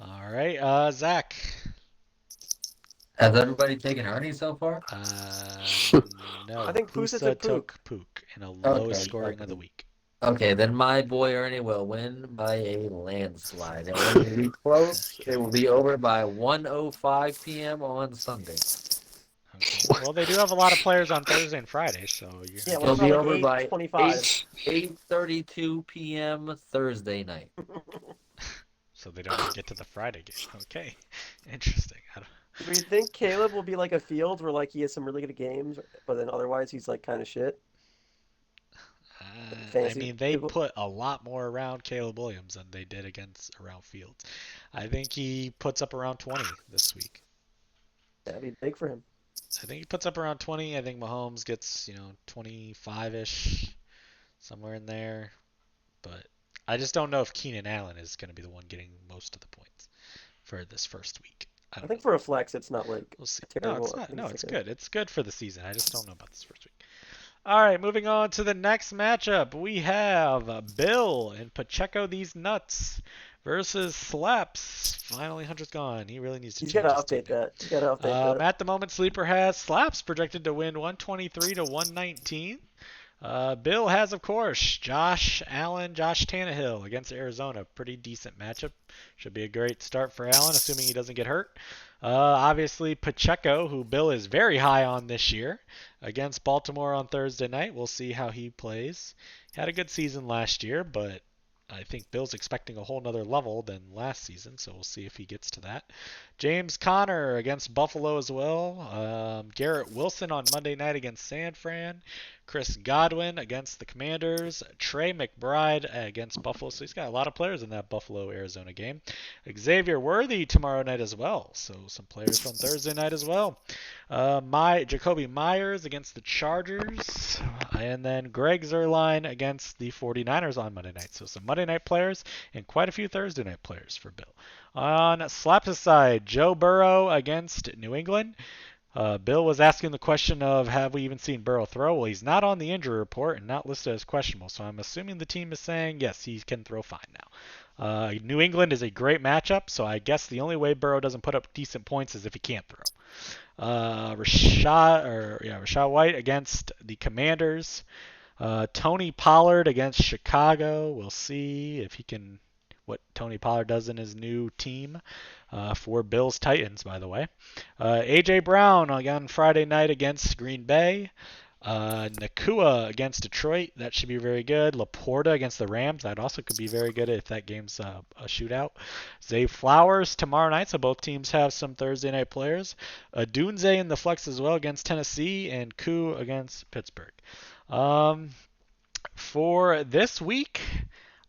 All right, Zach. Has everybody taken Ernie so far? No. I think Pusa Pusa took Pook in a lowest Okay, scoring okay. of the week. Okay, then my boy Ernie will win by a landslide. And when it be close, it will be over by 1:05 p.m. on Sunday. Okay. Well, they do have a lot of players on Thursday and Friday, so you're Yeah, It'll well, be it's over like by 8:25. 8:32 p.m. Thursday night. so they don't even get to the Friday game. Okay, interesting. Do you think Caleb will be like a Fields where like he has some really good games, but then otherwise he's like kind of shit? I Fantasy mean, they people- put a lot more around Caleb Williams than they did around Fields. I think he puts up around 20 this week. That'd be big for him. I think he puts up around 20. I think Mahomes gets, 25-ish, somewhere in there. But I just don't know if Keenan Allen is going to be the one getting most of the points for this first week. I I don't think know. for a flex, it's not like We'll see. No, terrible. it's I not. think No, it's it's okay. good. It's good for the season. I just don't know about this first week. All right, moving on to the next matchup. We have Bill and Pacheco These Nuts versus Slaps. Finally, Hunter's gone. He really needs to He's change got to his team update name. that. He's got to update that. At the moment, Sleeper has Slaps projected to win 123 to 119. Bill has, of course, Josh Allen, Josh Tannehill against Arizona. Pretty decent matchup. Should be a great start for Allen, assuming he doesn't get hurt. Obviously, Pacheco, who Bill is very high on this year, against Baltimore on Thursday night. We'll see how he plays. He had a good season last year, but I think Bill's expecting a whole nother level than last season, so we'll see if he gets to that. James Conner against Buffalo as well. Garrett Wilson on Monday night against San Fran. Chris Godwin against the Commanders. Trey McBride against Buffalo. So he's got a lot of players in that Buffalo-Arizona game. Xavier Worthy tomorrow night as well. So some players from Thursday night as well. Jacoby Myers against the Chargers. And then Greg Zuerlein against the 49ers on Monday night. So some Monday night players and quite a few Thursday night players for Bill. On Slaps' side, Joe Burrow against New England. Bill was asking the question of, have we even seen Burrow throw? Well, he's not on the injury report and not listed as questionable, so I'm assuming the team is saying, yes, he can throw fine now. New England is a great matchup, so I guess the only way Burrow doesn't put up decent points is if he can't throw. Rashad White against the Commanders. Tony Pollard against Chicago. We'll see if he can, what Tony Pollard does in his new team for Bills Titans, by the way. A.J. Brown on Friday night against Green Bay. Nakua against Detroit. That should be very good. Laporta against the Rams. That also could be very good if that game's a shootout. Zay Flowers tomorrow night. So both teams have some Thursday night players. Dunze in the flex as well against Tennessee. And Koo against Pittsburgh. For this week,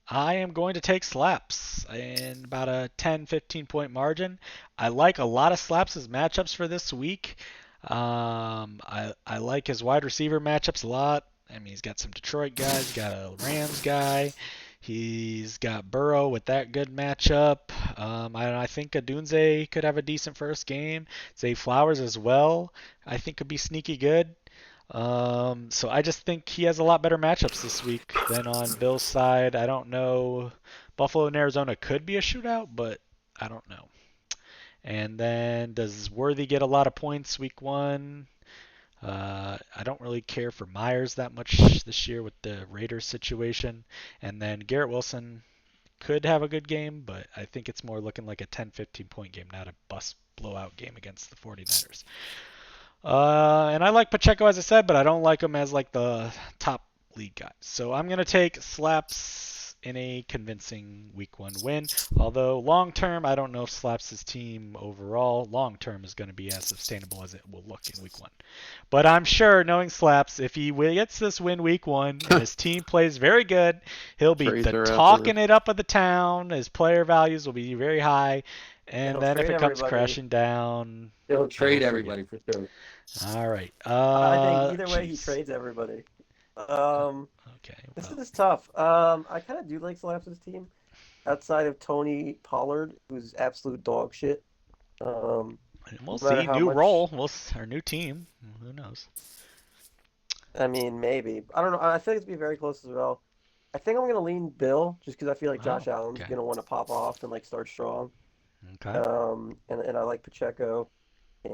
I am going to take Slaps in about a 10-15 point margin. I like a lot of Slaps' matchups for this week. I like his wide receiver matchups a lot. I mean, he's got some Detroit guys, he's got a Rams guy, he's got Burrow with that good matchup. I think Adunze could have a decent first game. Zay Flowers as well, I think could be sneaky good. So I just think he has a lot better matchups this week than on Bill's side. I don't know. Buffalo and Arizona could be a shootout, but I don't know. And then does Worthy get a lot of points week one? I don't really care for Myers that much this year with the Raiders situation. And then Garrett Wilson could have a good game, but I think it's more looking like a 10-15 point game, not a bust blowout game against the 49ers. And I like Pacheco, as I said, but I don't like him as like the top lead guy. So I'm going to take Slaps in a convincing week one win. Although long term, I don't know if Slaps' team overall long term is going to be as sustainable as it will look in week one. But I'm sure, knowing Slaps, if he gets this win week one and his team plays very good, he'll be talking it up of the town. His player values will be very high. And then if it comes crashing down, he'll trade everybody for sure. All right. I think either way he trades everybody. Okay. This is tough. I kind of do like Slaps' team, outside of Tony Pollard, who's absolute dog shit. We'll no see. matter how New much- role. Our new team. Who knows? I mean, maybe. I don't know. I think it's gonna be very close as well. I think I'm gonna lean Bill just because I feel like Josh Allen's okay. gonna want to pop off and like start strong. Okay. And I like Pacheco,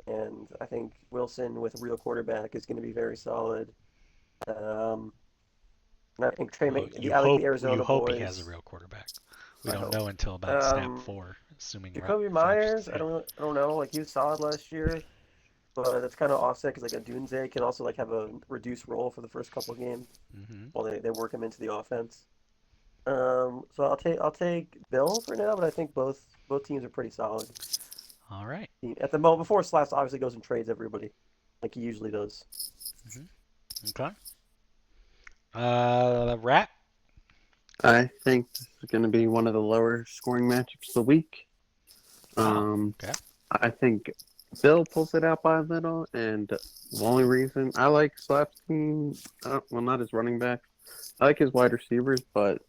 and I think Wilson with a real quarterback is gonna be very solid. And I think Trey. Well, I like the Arizona you hope boys. he has a real quarterback. We I don't hope. know until about snap 4, assuming. Jacoby Myers, I don't know. Like he was solid last year, but that's kind of offset because like Adunze can also like have a reduced role for the first couple of games while they work him into the offense. So I'll take Bill for now, but I think both teams are pretty solid. All right. At the moment, before Slaps obviously goes and trades everybody, like he usually does. Okay. Rat. I think this is going to be one of the lower scoring matchups of the week. Okay. I think Bill pulls it out by a little, and the only reason I like Slap's team, well, not his running back, I like his wide receivers, but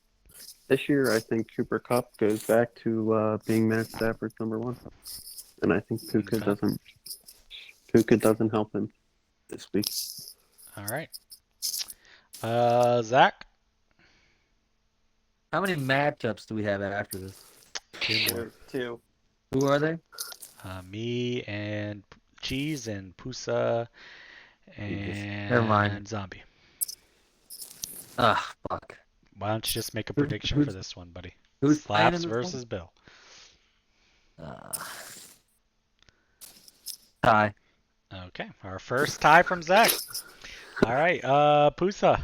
this year I think Cooper Kupp goes back to being Matt Stafford's number one, and I think Puka doesn't help him this week. All right. Zach. How many matchups do we have after this? 2 more. Two. Who are they? Me and Cheese and Pusa Never mind. and Zombie. Ah, fuck. Why don't you just make a prediction for this one, buddy? Who's playing in Slaps this versus Bill. Tie. Okay, our first tie from Zach. All right, Pusa.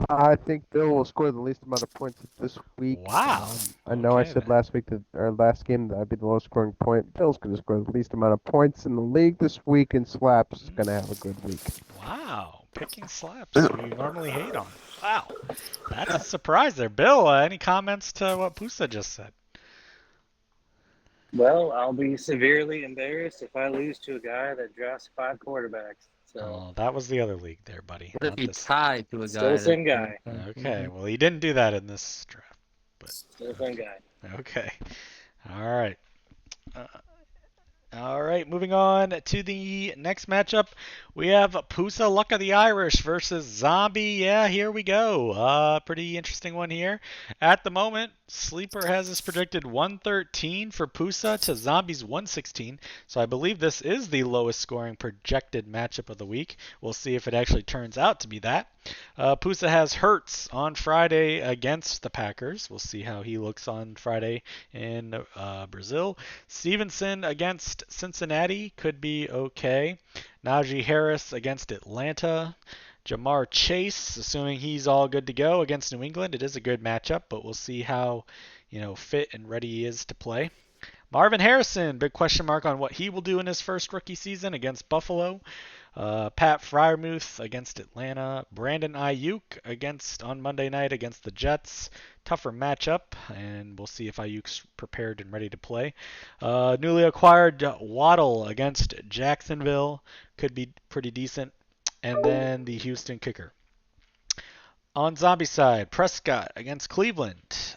I think Bill will score the least amount of points this week. Wow. I know I Okay, said then. last week that our last game that I'd be the lowest scoring point. Bill's going to score the least amount of points in the league this week, and Slap's going to have a good week. Wow, picking Slaps, who you normally hate on. Wow, that's a surprise there. Bill, any comments to what Pusa just said? Well, I'll be severely embarrassed if I lose to a guy that drafts 5 quarterbacks. So, Oh, that was the other league there, buddy. What if Not he this. tied to a still guy the same that? guy. Okay, well, he didn't do that in this draft. Still the same guy. Okay, all right. All right, moving on to the next matchup. We have Pusa Luck of the Irish versus Zombie. Yeah, here we go. Pretty interesting one here. At the moment, Sleeper has us predicted 113 for Pusa to Zombie's 116. So I believe this is the lowest scoring projected matchup of the week. We'll see if it actually turns out to be that. Pusa has Hurts on Friday against the Packers. We'll see how he looks on Friday in Brazil. Stevenson against Cincinnati could be okay. Najee Harris against Atlanta. Jamar Chase, assuming he's all good to go against New England. It is a good matchup, but we'll see how, fit and ready he is to play. Marvin Harrison, big question mark on what he will do in his first rookie season against Buffalo. Pat Freiermuth against Atlanta. Brandon Ayuk on Monday night against the Jets. Tougher matchup, and we'll see if Ayuk's prepared and ready to play. Newly acquired Waddle against Jacksonville. Could be pretty decent. And then the Houston kicker. On Zombie side, Prescott against Cleveland.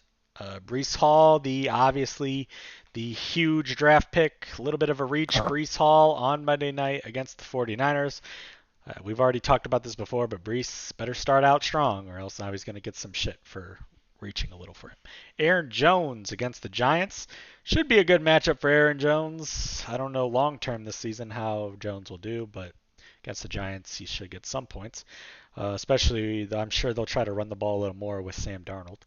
Breece Hall, obviously the huge draft pick, a little bit of a reach. Breece Hall on Monday night against the 49ers. We've already talked about this before, but Breece better start out strong, or else now he's going to get some shit for reaching a little for him. Aaron Jones against the Giants. Should be a good matchup for Aaron Jones. I don't know long term this season how Jones will do, but against the Giants, he should get some points. Especially, I'm sure they'll try to run the ball a little more with Sam Darnold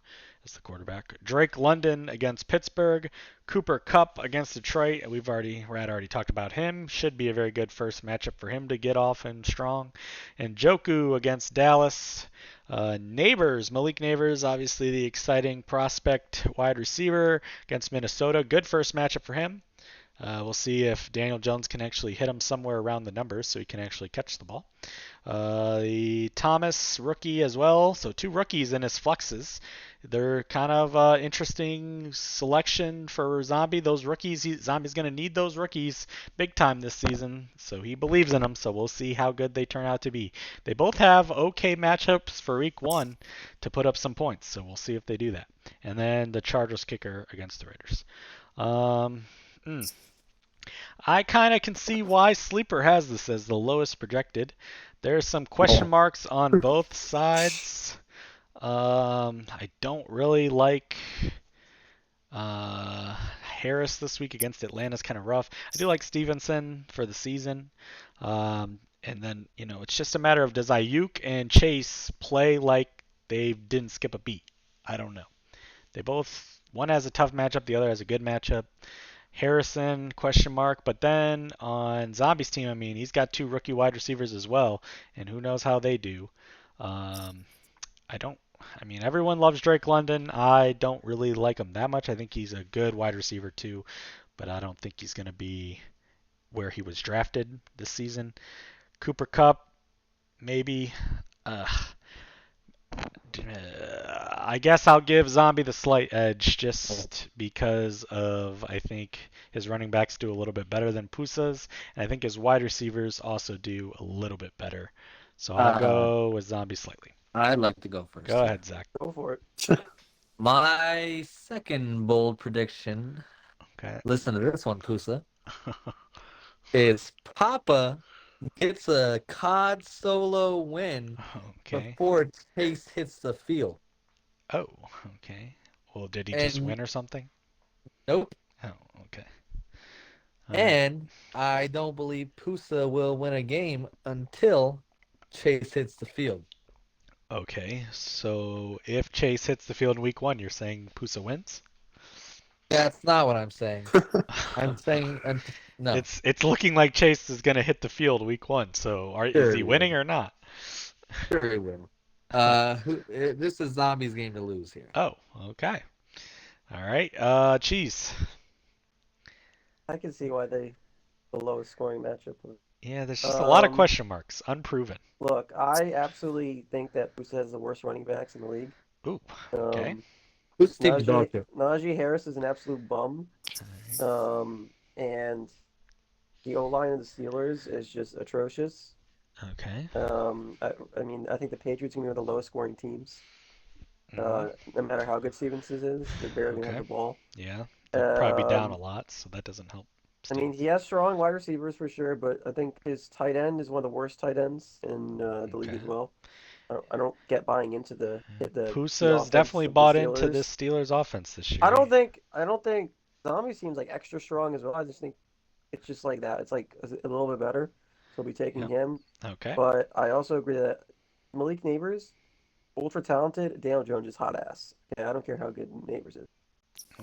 as the quarterback. Drake London against Pittsburgh. Cooper Kupp against Detroit. Rad already talked about him. Should be a very good first matchup for him to get off and strong. And Njoku against Dallas. Malik Neighbors, obviously the exciting prospect wide receiver against Minnesota. Good first matchup for him. We'll see if Daniel Jones can actually hit him somewhere around the numbers so he can actually catch the ball. The Thomas rookie as well. So 2 rookies in his flexes. They're kind of interesting selection for Zombie. Those rookies, Zombie's going to need those rookies big time this season. So he believes in them. So we'll see how good they turn out to be. They both have okay matchups for week 1 to put up some points. So we'll see if they do that. And then the Chargers kicker against the Raiders. I kind of can see why Sleeper has this as the lowest projected. There's some question marks on both sides. I don't really like Harris this week against Atlanta is kind of rough. I do like Stevenson for the season. And then, it's just a matter of does Ayuk and Chase play like they didn't skip a beat? I don't know. One has a tough matchup, the other has a good matchup. Harrison, question mark. But then on Zombie's team, he's got 2 rookie wide receivers as well, and who knows how they do. Everyone loves Drake London. I don't really like him that much. I think he's a good wide receiver too, but I don't think he's going to be where he was drafted this season. Cooper Kupp, maybe. I guess I'll give Zombie the slight edge just because of I think his running backs do a little bit better than Pusa's, and I think his wide receivers also do a little bit better. So I'll go with Zombie slightly. I'd like to go first. Go ahead, Zach. Go for it. My second bold prediction, Okay. listen to this one, Pusa, is Papa gets a COD solo win Okay. before Chase hits the field. Oh, okay. Well, did he just win or something? Nope. Oh, okay. And I don't believe Pusa will win a game until Chase hits the field. Okay, so if Chase hits the field in week 1, you're saying Pusa wins? That's not what I'm saying. I'm saying no. It's looking like Chase is going to hit the field week 1. So is he winning or not? Sure he will. This is Zombies' game to lose here. Oh, okay. All right. Cheese. I can see why they the lowest scoring matchup. Yeah, there's just a lot of Um, question marks. Unproven. Look, I absolutely think that Busa has the worst running backs in the league. Ooh. Okay. Who's the team to dog to? Najee Harris is an absolute bum. And the O-line of the Steelers is just atrocious. Okay. I mean, I think the Patriots are going to be one of the lowest scoring teams. Mhm. No matter how good Stevens is, they're barely going to have Okay. the ball. Yeah. They'll probably be down a Um, lot, so that doesn't help. I mean, he has strong wide receivers for sure, but I think his tight end is one of the worst tight ends in the league as Okay. well. I don't get buying into the Pusa's offense definitely of the bought into Steelers. this Steelers offense this year. I don't think Zombie seems like extra strong as well. I just think it's just like that. It's like a little bit better. So I'll be taking Yep. him. Okay. But I also agree that Malik Neighbors, ultra talented. Daniel Jones is hot ass. Yeah, I don't care how good Neighbors is.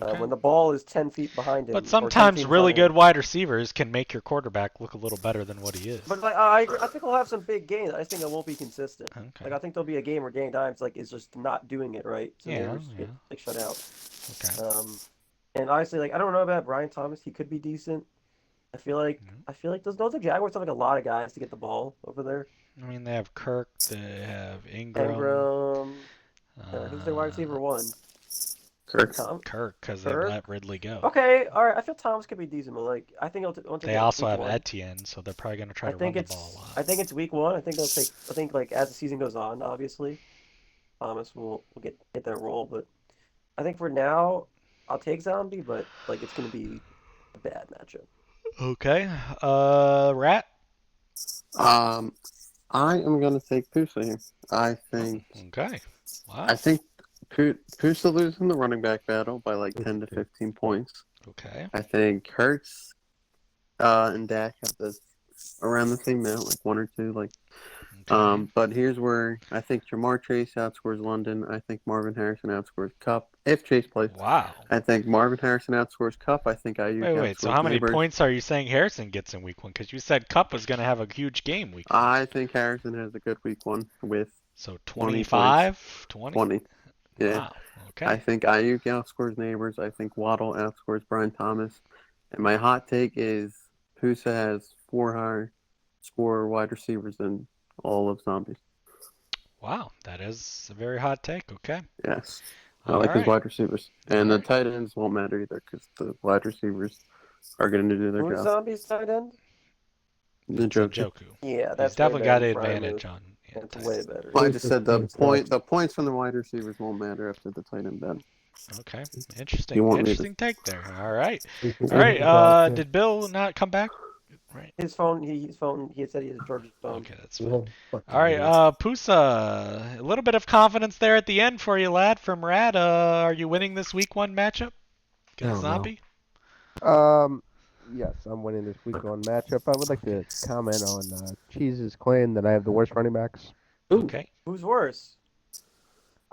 Okay. When the ball is 10 feet behind him, But or 10 sometimes feet in really front of him. good wide receivers can make your quarterback look a little better than what he is. But like I think he'll have some big gains. I just think it won't be consistent. Okay. Like I think there'll be a game where Danny Dimes like is just not doing it right, so Yeah, Neighbors get like shut out. Okay. And honestly, like I don't know about Brian Thomas. He could be decent. I feel like those the Jaguars have like a lot of guys to get the ball over there. I mean, they have Kirk, they have Ingram. Ingram. Who's their wide receiver one? Kirk. Kirk, because they Kirk? let Ridley go. Okay, all right. I feel Thomas could be decent, but like I think it'll take They like, also week have one. Etienne, so they're probably going to try I to think run the it's ball a lot. I think it's week one. I think like as the season goes on, obviously, Thomas will get that role. But I think for now, I'll take Zombie, but like it's gonna be a bad matchup. Okay. Rat? I am gonna take Pusa here. I think Okay. Wow. I think Pusa losing the running back battle by like 10 to 15 points. Okay. I think Hurts and Dak have this around the same amount, like one or two. Like, Okay. but here's where I think Jamar Chase outscores London. I think Marvin Harrison outscores Cup if Chase plays. Wow. I think Marvin Harrison outscores Cup. I think Ayuk Wait. So outscores how many Neighbors. points are you saying Harrison gets in week one? Because you said Cup was going to have a huge game week one. I think Harrison has a good week one with So 20 25? 20? 20. Yeah. Wow. Okay. I think Ayuk outscores Neighbors. I think Waddle outscores Brian Thomas. And my hot take is Pusa has 4 higher score wide receivers than all of Zombies. Wow. That is a very hot take. Okay. Yes. I All like his right. wide receivers. And the tight ends won't matter either because the wide receivers are going to do their Who's job. Zombie's tight end? Njoku. Yeah, He's that's definitely got an an advantage on. Yeah, That's tight way end. better. Well, I just said the points from the wide receivers won't matter after the tight end battle. Okay. Interesting. You want me to- Interesting take there. All right. All right. Did Bill not come back? Right. His phone, he said he had a Georgia phone. Okay, that's fine. All right, Pusa, a little bit of confidence there at the end for you, lad, from Rad. Are you winning this week one matchup against Zombie? Yes, I'm winning this week one matchup. I would like to comment on Cheese's claim that I have the worst running backs. Okay. Who's worse?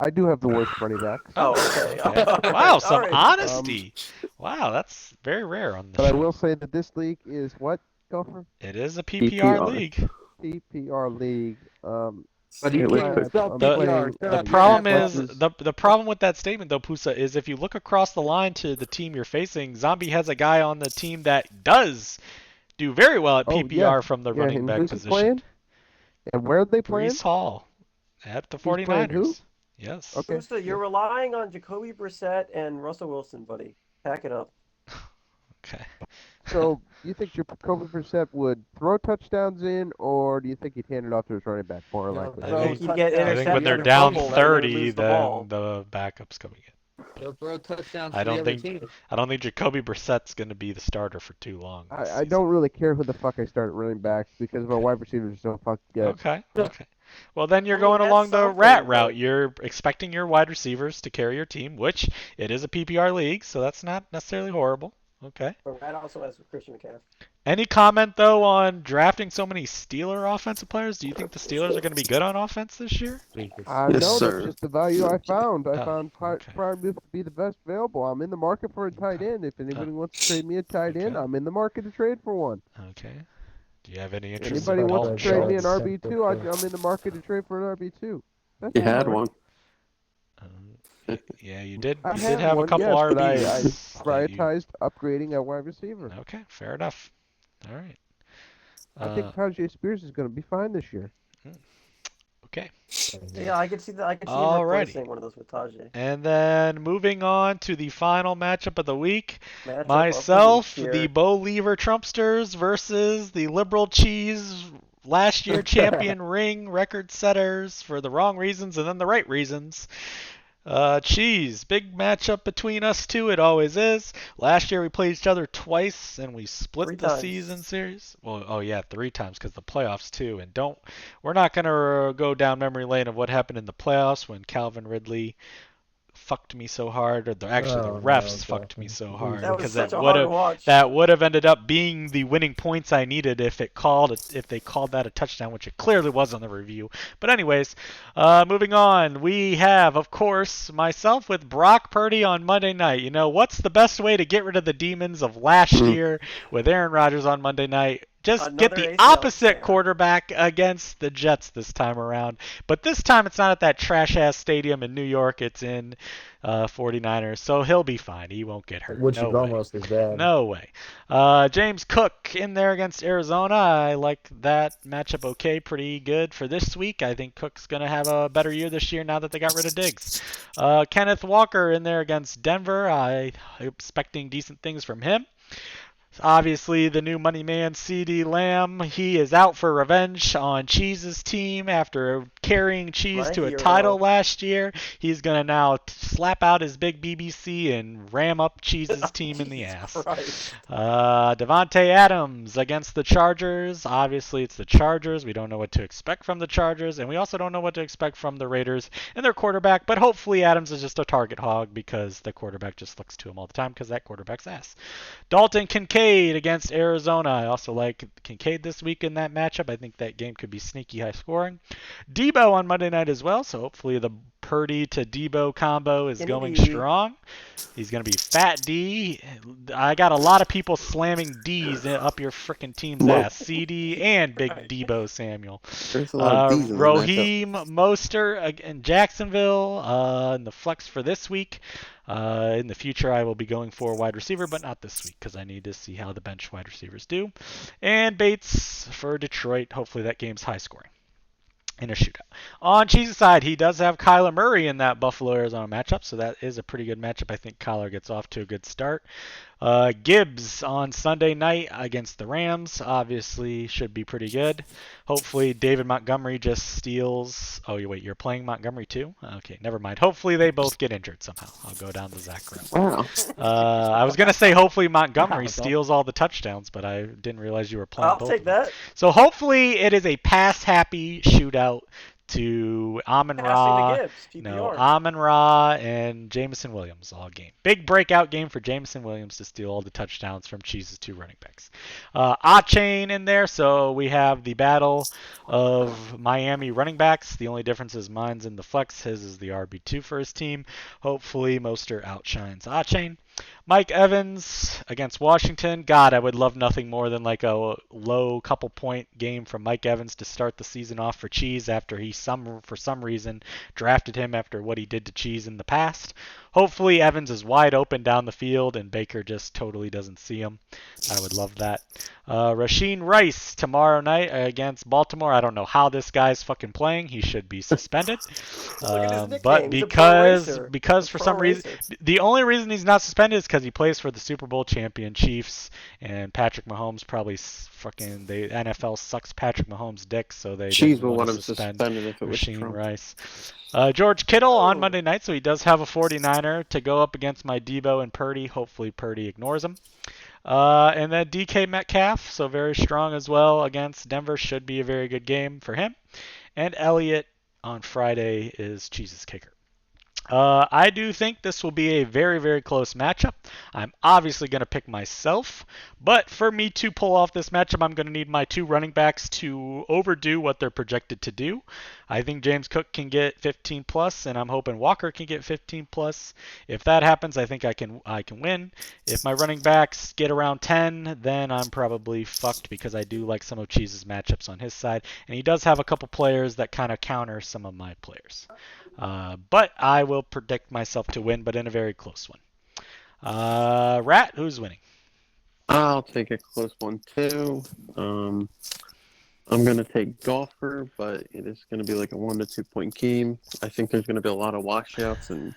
I do have the worst running backs. Oh, okay. Okay. Wow, some All right. honesty. Wow, that's very rare on this But I show. will say that this league is what, Gopher? It is a PPR league. PPR league. But he It was can't good. spell The- PPR. Shut The up. problem You're is not the problem with that statement though, Pusa, is if you look across the line to the team you're facing, Zombie has a guy on the team that does do very well at Oh, PPR yeah. from the Yeah, running and back who's he position. playing? And where are they playing? Brees Hall at the He's playing 49ers. who? Yes. Okay. Pusa, you're relying on Jacoby Brissett and Russell Wilson, buddy. Pack it up. Okay. So you think Jacoby Brissett would throw touchdowns in, or do you think he'd hand it off to his running back more No, likely? I throw think- He'd get touchdowns. I think when intercepted they're and down fumbled, and they would 30, lose the then ball. the backup's coming in. He'll throw touchdowns I to the don't other think team. I don't think Jacoby Brissett's going to be the starter for too long. this I season. don't really care who the fuck I start at running back because our wide receivers are so fucking good. Okay. Okay. Well, then you're I mean, going that's along the something, rat but- route. You're expecting your wide receivers to carry your team, which it is a PPR league, so that's not necessarily horrible. Okay. But Rat also has Christian McCaffrey. Any comment though on drafting so many Steeler offensive players? Do you think the Steelers are going to be good on offense this year? No, Yes, sir. that's just the value I found. I Oh, found okay. Freiermuth to be the best available. I'm in the market for a tight end. If anybody wants to trade me a tight end, Okay. I'm in the market to trade for one. Okay. Do you have any interest Anybody in wants Dalton to trade me an Schultz? RB2, I'm in the market to trade for an RB2. That's You all had right. one. Yeah, you did. I You had did have one, a couple yes, RBs. but I that you- prioritized upgrading at wide receiver. Okay, fair enough. All right. I think Tajay Spears is going to be fine this year. Okay. Yeah, I could see that. I could see him Alrighty. replacing one of those with Tajay. And then moving on to the final matchup of the week. Matchup of Myself, the week the here. Bo Lever Trumpsters versus the Liberal Cheese last year champion ring record setters for the wrong reasons and then the right reasons. Cheese, big matchup between us two. It always is. Last year we played each other twice and we split Three the times. season series. Well, oh yeah, 3 times because the playoffs too. And we're not gonna go down memory lane of what happened in the playoffs when Calvin Ridley fucked me so hard, or the refs fucked me so hard That was because such a hard watch. that would have ended up being the winning points I needed if they called that a touchdown, which it clearly was on the review. But anyways, moving on, we have of course myself with Brock Purdy on Monday night. You know what's the best way to get rid of the demons of last year with Aaron Rodgers on Monday night? Just get Another the ACL opposite tear. quarterback against the Jets this time around. But this time it's not at that trash-ass stadium in New York. It's in 49ers. So he'll be fine. He won't get hurt. Which no is way. almost as bad. No way. James Cook in there against Arizona. I like that matchup okay. Pretty good for this week. I think Cook's going to have a better year this year now that they got rid of Diggs. Kenneth Walker in there against Denver. I'm expecting decent things from him. Obviously, the new money man, CeeDee Lamb, he is out for revenge on Cheese's team after carrying Cheese My to a hero. title last year. He's going to now slap out his big BBC and ram up Cheese's team in the Jesus ass. Christ. Devontae Adams against the Chargers. Obviously, it's the Chargers. We don't know what to expect from the Chargers, and we also don't know what to expect from the Raiders and their quarterback, but hopefully Adams is just a target hog because the quarterback just looks to him all the time because that quarterback's ass. Dalton Kincaid against Arizona. I also like Kincaid this week in that matchup. I think that game could be sneaky high scoring. Debo on Monday night as well, so hopefully the Purdy to Debo combo is going strong. He's going to be Fat D. I got a lot of people slamming D's up your freaking team's ass. CD and Big Debo Samuel. There's a lot of D's in the matchup. Raheem Mostert in Jacksonville in the flex for this week. In the future, I will be going for a wide receiver, but not this week because I need to see how the bench wide receivers do. And Bates for Detroit. Hopefully that game's high scoring in a shootout. On Cheese's side, he does have Kyler Murray in that Buffalo-Arizona matchup, so that is a pretty good matchup. I think Kyler gets off to a good start. Gibbs on Sunday night against the Rams, obviously should be pretty good. Hopefully David Montgomery just steals. Oh, wait, you're playing Montgomery too? Okay, never mind. Hopefully they both get injured somehow. I'll go down the Zach route. Wow. I was going to say hopefully Montgomery steals all the touchdowns, but I didn't realize you were playing I'll both take of them. that. So hopefully it is a pass-happy shootout to Amon-Ra. Passing to Gibbs, PPR. Amon-Ra and Jameson Williams all game. Big breakout game for Jameson Williams to steal all the touchdowns from Cheese's two running backs. A-Chain in there, so we have the battle of Miami running backs. The only difference is mine's in the flex. His is the RB2 for his team. Hopefully Mostert outshines A-Chain. Mike Evans against Washington. God, I would love nothing more than like a low couple point game from Mike Evans to start the season off for Cheese after he for some reason drafted him after what he did to Cheese in the past. Hopefully Evans is wide open down the field and Baker just totally doesn't see him. I would love that. Rasheen Rice tomorrow night against Baltimore. I don't know how this guy's fucking playing. He should be suspended. But because for some reason, the only reason he's not suspended is because he plays for the Super Bowl champion Chiefs, and Patrick Mahomes probably fucking the NFL sucks Patrick Mahomes' dick, so they Cheese didn't will want want to him suspend suspended if it was Rasheen Trump. Rice. George Kittle on Monday night, so he does have a 49er to go up against my Debo and Purdy. Hopefully Purdy ignores him. And then DK Metcalf, so very strong as well against Denver. Should be a very good game for him. And Elliott on Friday is Cheese's kicker. I do think this will be a very, very close matchup. I'm obviously going to pick myself, but for me to pull off this matchup, I'm going to need my two running backs to overdo what they're projected to do. I think James Cook can get 15 plus, and I'm hoping Walker can get 15 plus. If that happens, I think I can win. If my running backs get around 10, then I'm probably fucked because I do like some of Cheese's matchups on his side, and he does have a couple players that kind of counter some of my players. But I will predict myself to win, but in a very close one. Rat, who's winning? I'll take a close one too. I'm gonna take Golfer, but it is gonna be like a 1 to 2 point game. I think there's gonna be a lot of washouts and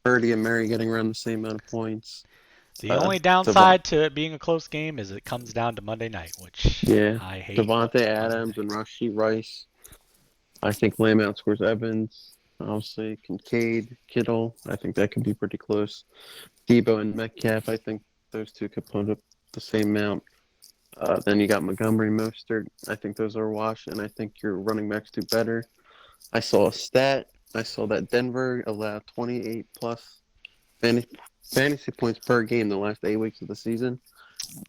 Purdy and Murray getting around the same amount of points. The only downside to it being a close game is it comes down to Monday night, which I hate. Devontae Adams and Rashee Rice. I think Lamb outscores Evans. Obviously, Kincaid, Kittle. I think that could be pretty close. Debo and Metcalf. I think those two could put up the same amount. Then you got Montgomery, Mostert. I think those are a wash, and I think your running backs do better. I saw a stat. I saw that Denver allowed 28 plus fantasy points per game the last 8 weeks of the season,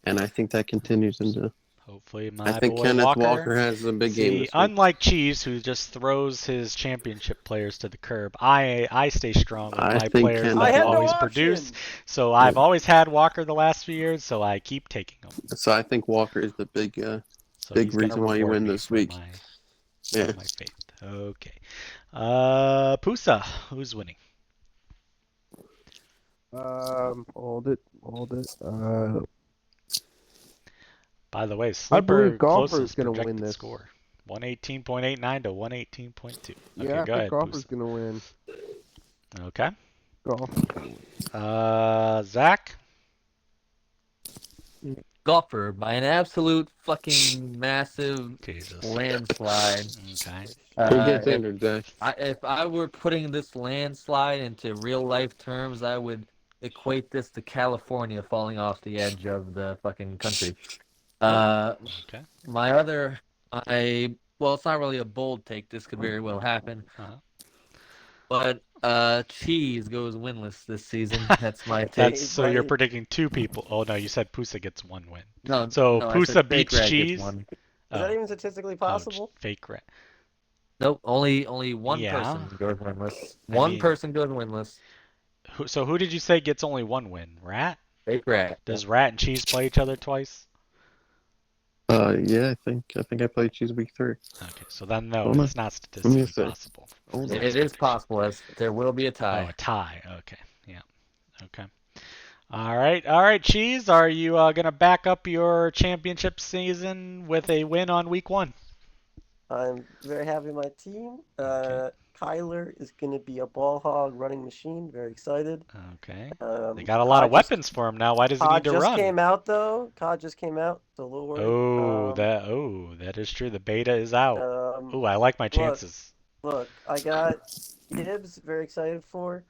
and I think that continues into. Hopefully, my I think boy Kenneth Walker has a big game. See, this week. unlike Cheese, who just throws his championship players to the curb, I stay strong with my players Kenneth that I have always no produce. option. So I've always had Walker the last few years, so I keep taking him. So I think Walker is the big So big he's gonna reason why you reward win me this for week. My faith. Okay. Pusa, who's winning? Hold it. By the way, I Sleeper believe Golfer's closest gonna win projected this. score. 118.89 to 118.2. Okay, Yeah, I go think ahead, Golfer's Pusa. gonna win. Okay. Golfer's gonna win. Zach? Golfer by an absolute fucking massive Jesus. landslide. Okay. Who gets injured, Zach? If I were putting this landslide into real life terms, I would equate this to California falling off the edge of the fucking country. Okay. My other, well, it's not really a bold take. This could very well happen. Uh-huh. But Cheese goes winless this season. That's my take. That's so you're predicting two people. Oh no, you said Pusa gets one win. No, So no, I Pusa said beats Fake Rag gets Cheese. one. Is that even statistically possible? Fake rat. Nope, only one Yeah. person goes winless. I One mean- person goes winless. So who did you say gets only one win? Rat? Fake Rag. Does Rat and Cheese play each other twice? Yeah, I think I played Cheese week 3. Okay, so then no, Hold on. it's not statistically see. possible. Hold on. It is possible, as there will be a Oh, tie. a tie. Okay. Yeah. Okay. All right, Cheese. Are you gonna back up your championship season with a win on week 1? I'm very happy with my team. Okay. Kyler is going to be a ball hog running machine. Very excited. Okay. Um, They got a lot of Cod just- weapons for him now. Why does he Cod need to just run? came out though. Cod just came out, so a little worried. That is true. The beta is out. Ooh, I like my chances. Look, I got Gibbs. Very excited for.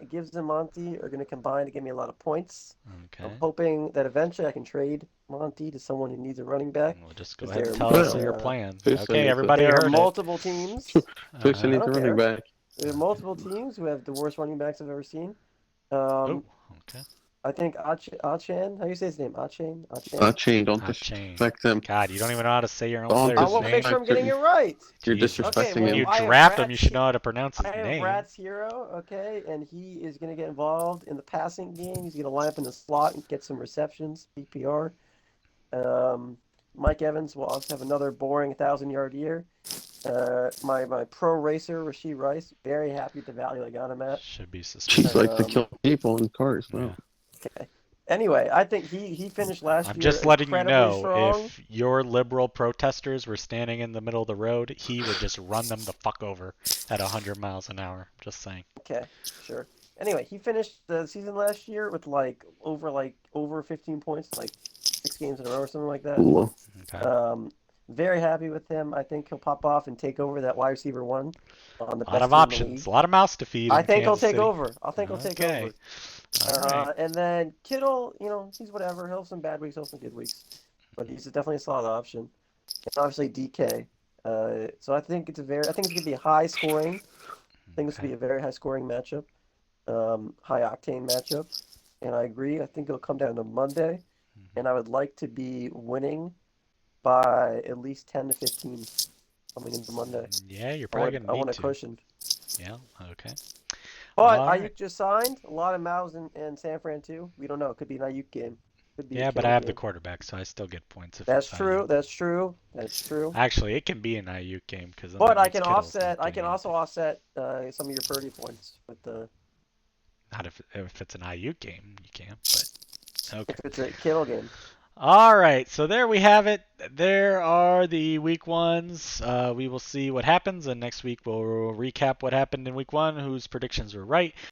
Gibbs and Monty are going to combine to give me a lot of points. Okay. I'm hoping that eventually I can trade Monty to someone who needs a running back. We'll just go Is ahead and there- tell us Well, your plan. Pusa Okay, needs to- everybody There heard are it. multiple teams. Pusa Uh-huh. needs a I don't running care. back. There are multiple teams who have the worst running backs I've ever seen. Oh, okay. I think Achan, how do you say his name? Achan? Chain, don't Chain. disrespect them. God, you don't even know how to say your own Oh, I player's want to name. make sure I'm getting it Certain- right. You're Jesus. disrespecting Okay, When well, you him. I have draft him, Rat's you should know how to pronounce his I have name. Rat's hero, okay, and he is going to get involved in the passing game. He's going to line up in the slot and get some receptions, PPR. Mike Evans will also have another boring 1,000-yard year. My pro racer, Rashee Rice, very happy with the value I got him at. Should be Cheese suspicious. like to kill people in cars. Yeah. Wow. Okay. Anyway, I think he finished last year I'm just letting you incredibly know, strong. if your liberal protesters were standing in the middle of the road, he would just run them the fuck over at 100 miles an hour. Just saying. Okay, sure. Anyway, he finished the season last year with over 15 points, like 6 games in a row or something like that. Cool. Okay. Very happy with him. I think he'll pop off and take over that wide receiver 1 on the A lot best of team in the options, league. a lot of mouths to feed. I in think he'll Kansas take City. over. I think he'll take Okay. over. All right. And then Kittle, he's whatever. He'll have some bad weeks, he'll have some good weeks, but he's definitely a solid option. And obviously DK. So I think it's gonna be high scoring. think this will Okay. be a very high scoring matchup, high octane matchup. And I agree. I think it'll come down to Monday. And I would like to be winning by at least 10 to 15 coming into Monday. Yeah, you're I probably want, gonna I need want a to. cushion. Yeah. Okay. But All Ayuk right. just signed. A lot of mouths in San Fran too. We don't know. It could be an Ayuk game. Could be a Yeah, but I killer have the game. quarterback, so I still get points if That's it's true. Ayuk. That's true. That's true. Actually, it can be an Ayuk game because then But that I means can Kittle's not offset. I getting can anything. also offset some of your Purdy points with the Not if it's an Ayuk game, you can. But okay. if it's a Kittle game. All right, so there we have it. There are the week ones. We will see what happens, and next week we'll recap what happened in week one, whose predictions were right.